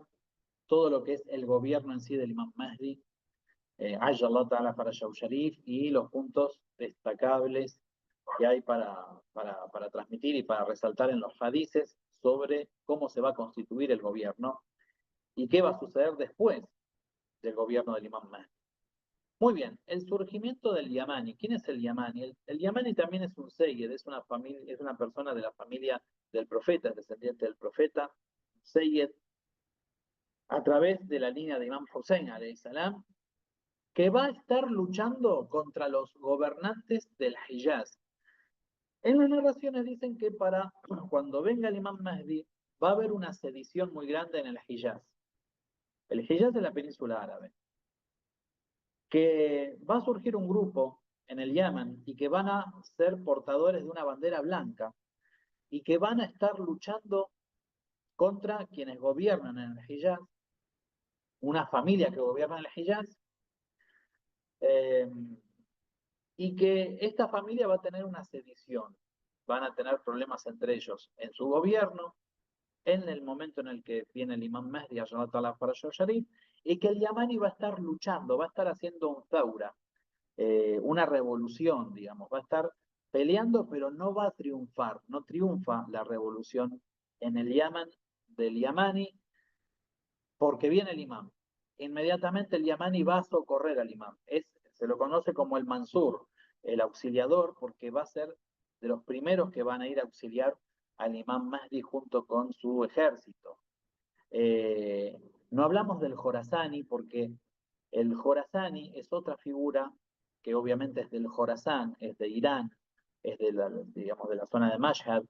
[SPEAKER 1] todo lo que es el gobierno en sí del imam Mahdi, Ayallah Ta'ala para Sharif, y los puntos destacables que hay para transmitir y para resaltar en los hadices sobre cómo se va a constituir el gobierno y qué va a suceder después del gobierno del imam Mahdi. Muy bien, el surgimiento del Yamani. ¿Quién es el Yamani? El Yamani también es un Seyyed, es una familia, es una persona de la familia del profeta, es descendiente del profeta, Seyyed, a través de la línea de Imam Hussein, alayhi salam, que va a estar luchando contra los gobernantes del Hijaz. En las narraciones dicen que para cuando venga el Imam Mahdi va a haber una sedición muy grande en el Hijaz. El Hijaz es la península árabe. Que va a surgir un grupo en el Yemen y que van a ser portadores de una bandera blanca y que van a estar luchando contra quienes gobiernan en el Hijaz, una familia que gobierna en el Hijaz, eh, y que esta familia va a tener una sedición, van a tener problemas entre ellos en su gobierno, en el momento en el que viene el imam Mahdi a para Sharif, y que el Yamani va a estar luchando, va a estar haciendo un taura, una revolución, digamos, va a estar peleando, pero no va a triunfar, no triunfa la revolución en el Yaman del Yamani porque viene el imam. Inmediatamente el Yamani va a socorrer al imam. Se lo conoce como el Mansur, el auxiliador, porque va a ser de los primeros que van a ir a auxiliar al imam Mahdi junto con su ejército. Eh, no hablamos del Jorazani porque el Jorazani es otra figura que obviamente es del Jorazán, es de Irán, es digamos, de la zona de Mashhad,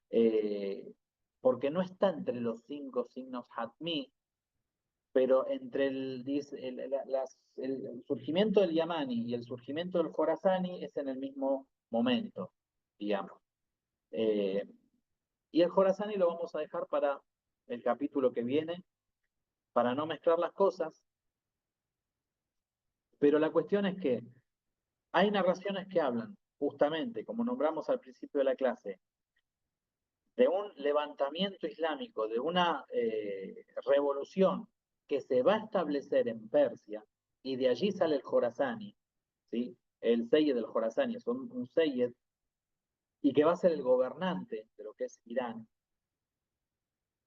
[SPEAKER 1] eh, porque no está entre los 5 signos Hatmi, pero entre el surgimiento del Yamani y el surgimiento del Jorazani es en el mismo momento, digamos. Eh, y el Jorazani lo vamos a dejar para el capítulo que viene, para no mezclar las cosas, pero la cuestión es que hay narraciones que hablan, justamente, como nombramos al principio de la clase, de un levantamiento islámico, de una revolución que se va a establecer en Persia, y de allí sale el Jorazani, ¿sí? el Seyyed del Jorasani, es un Seyyed, y que va a ser el gobernante de lo que es Irán.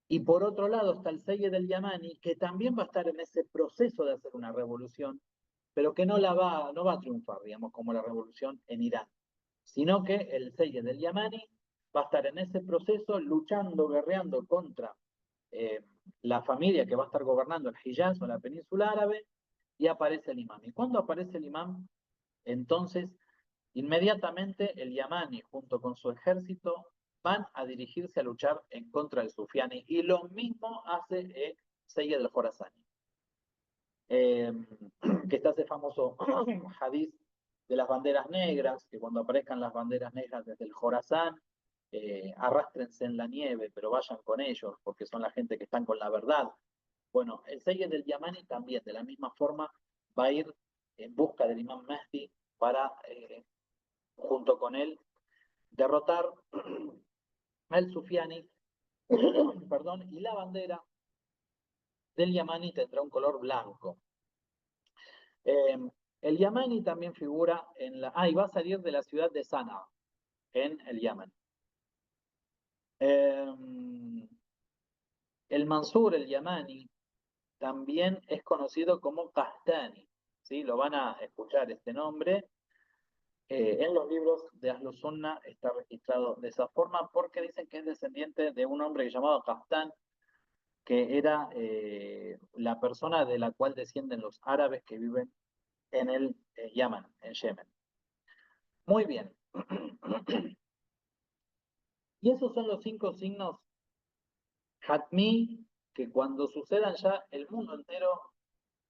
[SPEAKER 1] Y por otro lado está el Seyyed del Yamani, que también va a estar en ese proceso de hacer una revolución, pero que no va a triunfar, digamos, como la revolución en Irán, sino que el Seyyed del Yamani va a estar en ese proceso luchando, guerreando contra eh, la familia que va a estar gobernando el Hijaz o la península árabe, y aparece el imán. ¿Y cuando aparece el imán? Entonces, inmediatamente el Yamani, junto con su ejército, van a dirigirse a luchar en contra del Sufiani. Y lo mismo hace Seyyed del Jorasani. Eh, que está ese famoso hadith de las banderas negras, que cuando aparezcan las banderas negras desde el Jorazán, arrástrense en la nieve, pero vayan con ellos, porque son la gente que están con la verdad. Bueno, el Seyyed del Yamani también, de la misma forma, va a ir en busca del Imam Mahdi para, junto con él, derrotar al Sufiani, perdón, y la bandera del Yamani tendrá un color blanco. El Yamani también figura en la... y va a salir de la ciudad de Sanaa, en el Yemen. El Mansur, el Yamani, también es conocido como Qahtani, ¿sí? Lo van a escuchar este nombre. En los libros de Ahlus Sunnah está registrado de esa forma porque dicen que es descendiente de un hombre llamado Qahtán, que era la persona de la cual descienden los árabes que viven en el Yemen, en Yemen. Muy bien. Y esos son los 5 signos Hatmi, que cuando sucedan ya el mundo entero,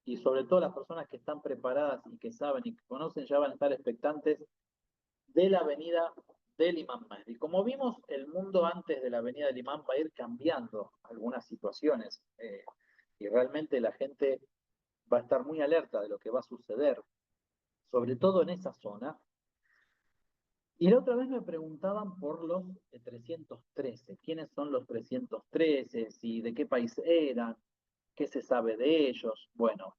[SPEAKER 1] y sobre todo las personas que están preparadas y que saben y que conocen, ya van a estar expectantes de la venida del Imam Mahdi. Como vimos, el mundo antes de la venida del Imam va a ir cambiando algunas situaciones, y realmente la gente va a estar muy alerta de lo que va a suceder, sobre todo en esa zona. Y la otra vez me preguntaban por los 313. ¿Quiénes son los 313? ¿Y de qué país eran? ¿Qué se sabe de ellos? Bueno,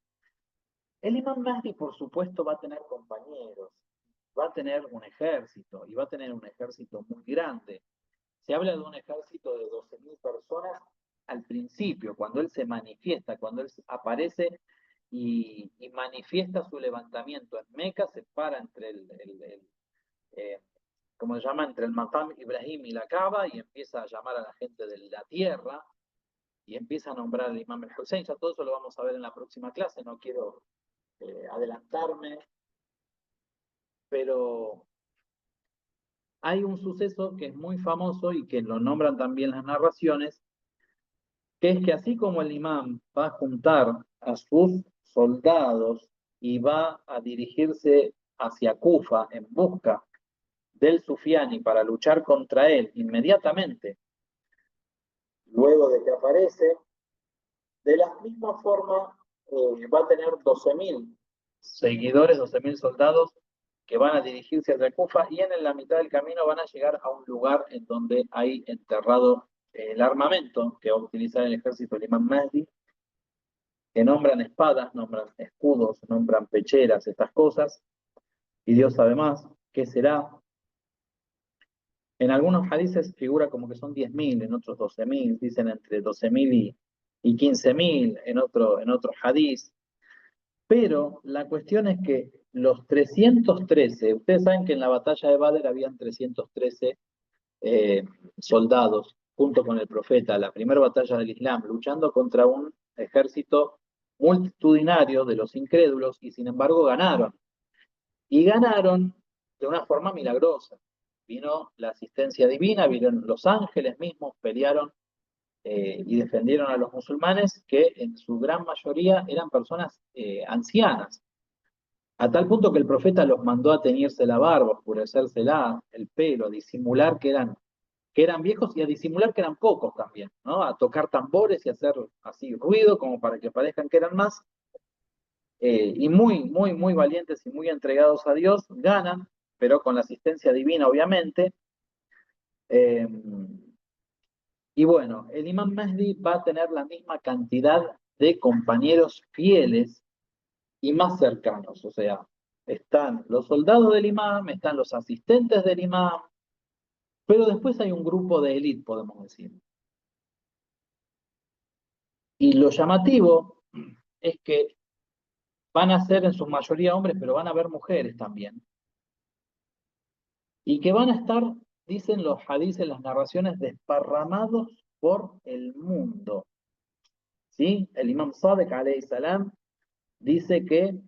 [SPEAKER 1] el Imam Mahdi, por supuesto, va a tener compañeros, va a tener un ejército, y va a tener un ejército muy grande. Se habla de un ejército de 12.000 personas al principio, cuando él se manifiesta, cuando él aparece y manifiesta su levantamiento en Meca, se para entre como se llama, entre el Maqam Ibrahim y la Kaaba, y empieza a llamar a la gente de la tierra, y empieza a nombrar al Imam al-Hussein. Ya todo eso lo vamos a ver en la próxima clase, no quiero adelantarme, pero hay un suceso que es muy famoso y que lo nombran también las narraciones, que es que así como el imán va a juntar a sus soldados y va a dirigirse hacia Kufa en busca del Sufiani para luchar contra él inmediatamente, luego de que aparece, de la misma forma va a tener 12.000 seguidores, 12.000 soldados que van a dirigirse hacia Kufa, y en la mitad del camino van a llegar a un lugar en donde hay enterrado el armamento que va a utilizar el ejército del Imam Mahdi, que nombran espadas, nombran escudos, nombran pecheras, estas cosas, y Dios sabe más qué será. En algunos hadices figura como que son 10.000, en otros 12.000, dicen entre 12.000 y 15.000 en otro hadiz. Pero la cuestión es que los 313, ustedes saben que en la batalla de Badr habían 313 soldados junto con el profeta, la primera batalla del Islam, luchando contra un ejército multitudinario de los incrédulos, y sin embargo ganaron. Y ganaron de una forma milagrosa. Vino la asistencia divina, vinieron los ángeles mismos, pelearon y defendieron a los musulmanes, que en su gran mayoría eran personas ancianas, a tal punto que el profeta los mandó a teñirse la barba, oscurecérsela, el pelo, a disimular que eran viejos, y a disimular que eran pocos también, ¿no? A tocar tambores y hacer así ruido como para que parezcan que eran más. Y muy, muy, muy valientes y muy entregados a Dios, ganan, pero con la asistencia divina, obviamente. Eh, y bueno, el Imam Mahdi va a tener la misma cantidad de compañeros fieles y más cercanos, o sea, están los soldados del imam, están los asistentes del imam, pero después hay un grupo de élite, podemos decir. Y lo llamativo es que van a ser en su mayoría hombres, pero van a haber mujeres también. Y que van a estar, dicen los hadices, las narraciones, desparramados por el mundo. ¿Sí? El imam Sadek, alayhi salam, dice que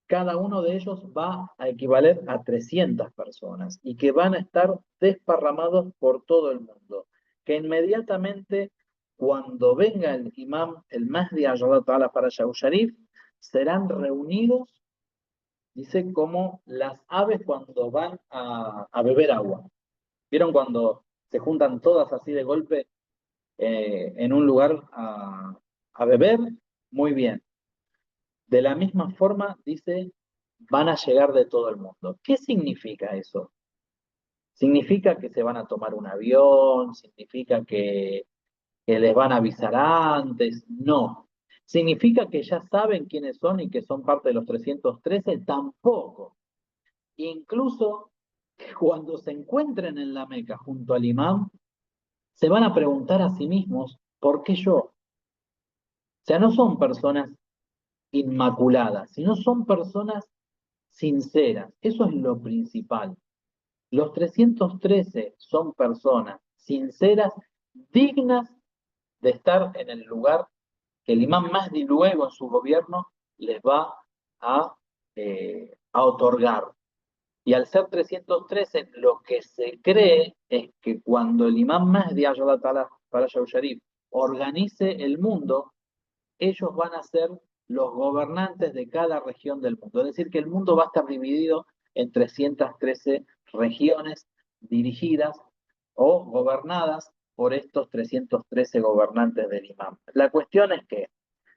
[SPEAKER 1] cada uno de ellos va a equivaler a 300 personas y que van a estar desparramados por todo el mundo. Que inmediatamente, cuando venga el imam, el Mahdi ayatollah ta'ala para Shaul Sharif, serán reunidos, dice, como las aves cuando van a beber agua. ¿Vieron cuando se juntan todas así de golpe en un lugar a beber? Muy bien. De la misma forma, dice, van a llegar de todo el mundo. ¿Qué significa eso? ¿Significa que se van a tomar un avión? ¿Significa que les van a avisar antes? No. ¿Significa que ya saben quiénes son y que son parte de los 313? Tampoco. Incluso cuando se encuentren en la Meca junto al imam, se van a preguntar a sí mismos, ¿por qué yo? O sea, no son personas inmaculadas, sino son personas sinceras. Eso es lo principal. Los 313 son personas sinceras, dignas de estar en el lugar que el imán Mahdi luego en su gobierno les va a otorgar. Y al ser 313, lo que se cree es que cuando el imán Mahdi, ayatollah ta'ala para Sharif, organice el mundo, ellos van a ser los gobernantes de cada región del mundo. Es decir, que el mundo va a estar dividido en 313 regiones dirigidas o gobernadas por estos 313 gobernantes del imam. La cuestión es que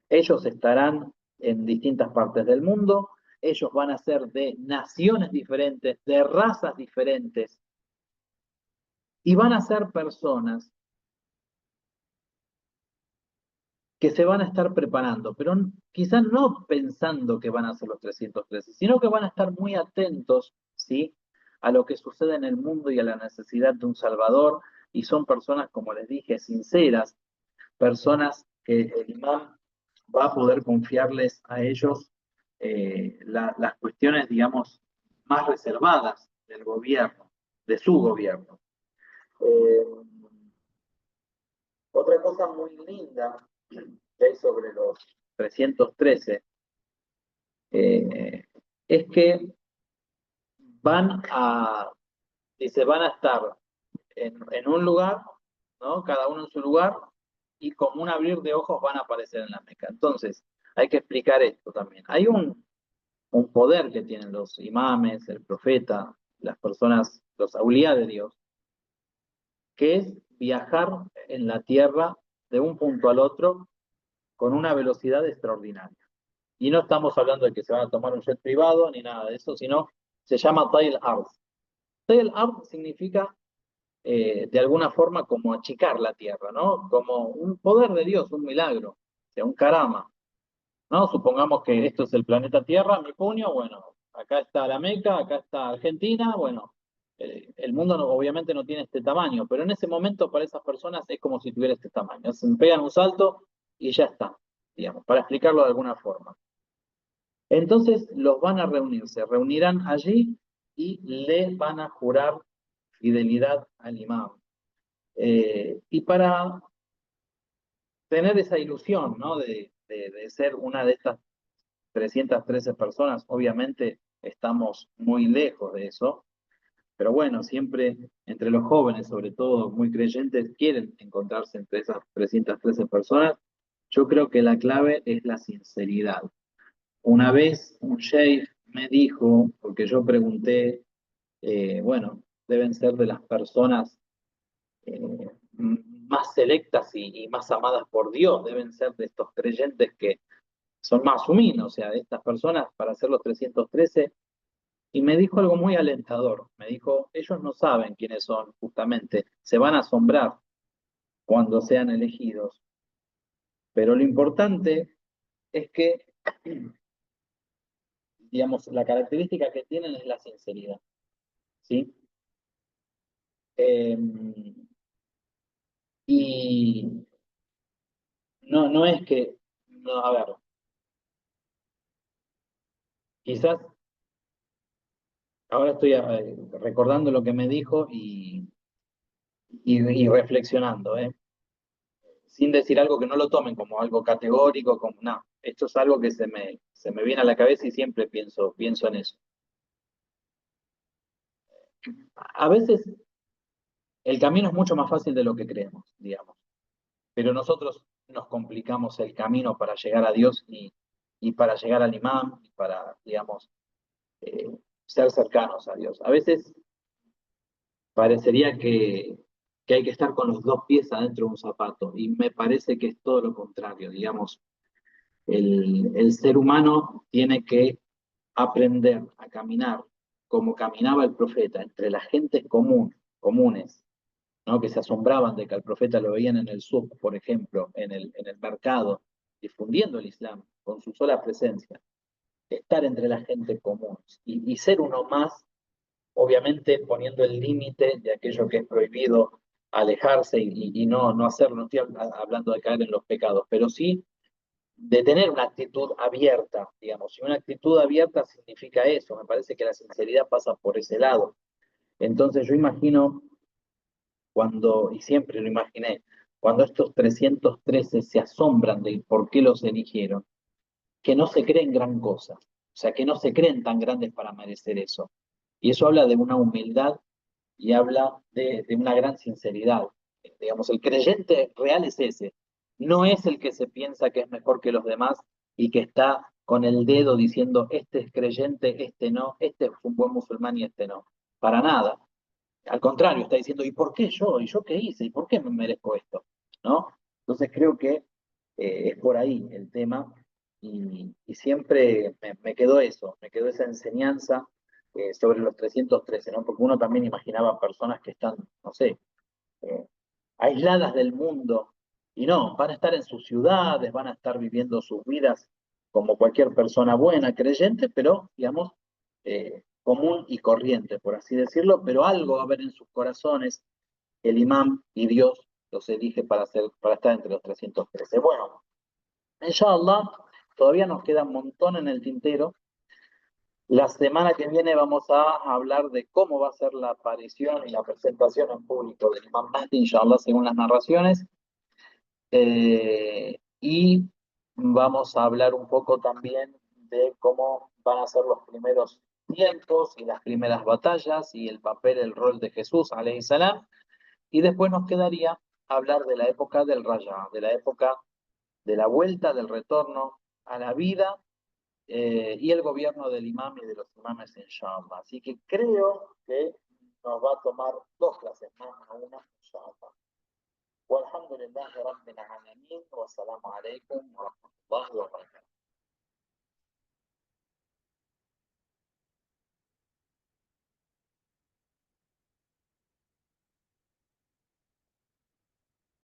[SPEAKER 1] ellos estarán en distintas partes del mundo, ellos van a ser de naciones diferentes, de razas diferentes, y van a ser personas que se van a estar preparando, pero quizás no pensando que van a ser los 313, sino que van a estar muy atentos, ¿sí?, a lo que sucede en el mundo y a la necesidad de un Salvador, y son personas, como les dije, sinceras, personas que el imán va a poder confiarles a ellos las cuestiones, digamos, más reservadas del gobierno, de su gobierno. Eh, Otra cosa muy linda que hay sobre los 313 es que van a, dice, van a estar en un lugar, ¿no? Cada uno en su lugar, y como un abrir de ojos van a aparecer en la Meca. Entonces, hay que explicar esto también. Hay un poder que tienen los imames, el profeta, las personas, los aulías de Dios, que es viajar en la tierra de un punto al otro con una velocidad extraordinaria. Y no estamos hablando de que se van a tomar un jet privado ni nada de eso, sino se llama Tail Ard. Tail Ard significa de alguna forma como achicar la tierra, ¿no? Como un poder de Dios, un milagro, o sea, un karama, ¿no? Supongamos que esto es el planeta Tierra, mi puño, bueno, acá está la Meca, acá está Argentina, bueno, el mundo obviamente no tiene este tamaño, pero en ese momento para esas personas es como si tuviera este tamaño. Se pegan un salto y ya está, digamos, para explicarlo de alguna forma. Entonces los van a reunir, se reunirán allí y le van a jurar fidelidad al imam. Y para tener esa ilusión, ¿no?, de ser una de estas 313 personas, obviamente estamos muy lejos de eso, pero bueno, siempre entre los jóvenes, sobre todo muy creyentes, quieren encontrarse entre esas 313 personas. Yo creo que la clave es la sinceridad. Una vez un sheikh me dijo, porque yo pregunté, bueno, deben ser de las personas eh, más selectas y más amadas por Dios, deben ser de estos creyentes que son más humanos, o sea, de estas personas para hacer los 313, y me dijo algo muy alentador. Me dijo, ellos no saben quiénes son, justamente, se van a asombrar cuando sean elegidos, pero lo importante es que digamos, la característica que tienen es la sinceridad, ¿sí? Eh, y no es que, no, a ver, quizás ahora estoy recordando lo que me dijo y reflexionando, ¿eh? Sin decir algo que no lo tomen como algo categórico, como no, esto es algo que se me viene a la cabeza y siempre pienso en eso. A veces el camino es mucho más fácil de lo que creemos, digamos, pero nosotros nos complicamos el camino para llegar a Dios y para llegar al imán y para, digamos, eh, ser cercanos a Dios. A veces parecería que hay que estar con los dos pies adentro de un zapato y me parece que es todo lo contrario, digamos, el ser humano tiene que aprender a caminar como caminaba el profeta, entre las gentes comunes, ¿no? Que se asombraban de que al profeta lo veían en el suk, por ejemplo, en el mercado, difundiendo el Islam con su sola presencia, estar entre la gente común y ser uno más, obviamente poniendo el límite de aquello que es prohibido, alejarse y no hacerlo, no estoy hablando de caer en los pecados, pero sí de tener una actitud abierta, digamos, y una actitud abierta significa eso, me parece que la sinceridad pasa por ese lado. Entonces yo imagino cuando, y siempre lo imaginé, cuando estos 313 se asombran de por qué los eligieron, que no se creen gran cosa, o sea, que no se creen tan grandes para merecer eso. Y eso habla de una humildad y habla de una gran sinceridad. Digamos, el creyente real es ese, no es el que se piensa que es mejor que los demás y que está con el dedo diciendo, este es creyente, este no, este es un buen musulmán y este no. Para nada. Al contrario, está diciendo, ¿y por qué yo? ¿Y yo qué hice? ¿Y por qué me merezco esto? ¿No? Entonces creo que es por ahí el tema y siempre me quedó eso, me quedó esa enseñanza sobre los 313, ¿no? Porque uno también imaginaba personas que están, no sé, eh, aisladas del mundo y no, van a estar en sus ciudades, van a estar viviendo sus vidas como cualquier persona buena, creyente, pero digamos, común y corriente, por así decirlo, pero algo va a haber en sus corazones, el imán y Dios los elige para estar entre los 313. Bueno, inshallah, todavía nos queda un montón en el tintero. La semana que viene vamos a hablar de cómo va a ser la aparición y la presentación en público del Imam Mahdi, inshallah, según las narraciones. Y vamos a hablar un poco también de cómo van a ser los primeros tiempos y las primeras batallas y el papel, el rol de Jesús, alayhi salam. Y después nos quedaría hablar de la época del Raya, de la época de la vuelta, del retorno a la vida y el gobierno del imam y de los imames en Shamba. Así que creo que nos va a tomar 2 clases más, no una, inshallah. والحمد لله رب العالمين والسلام عليكم ورحمة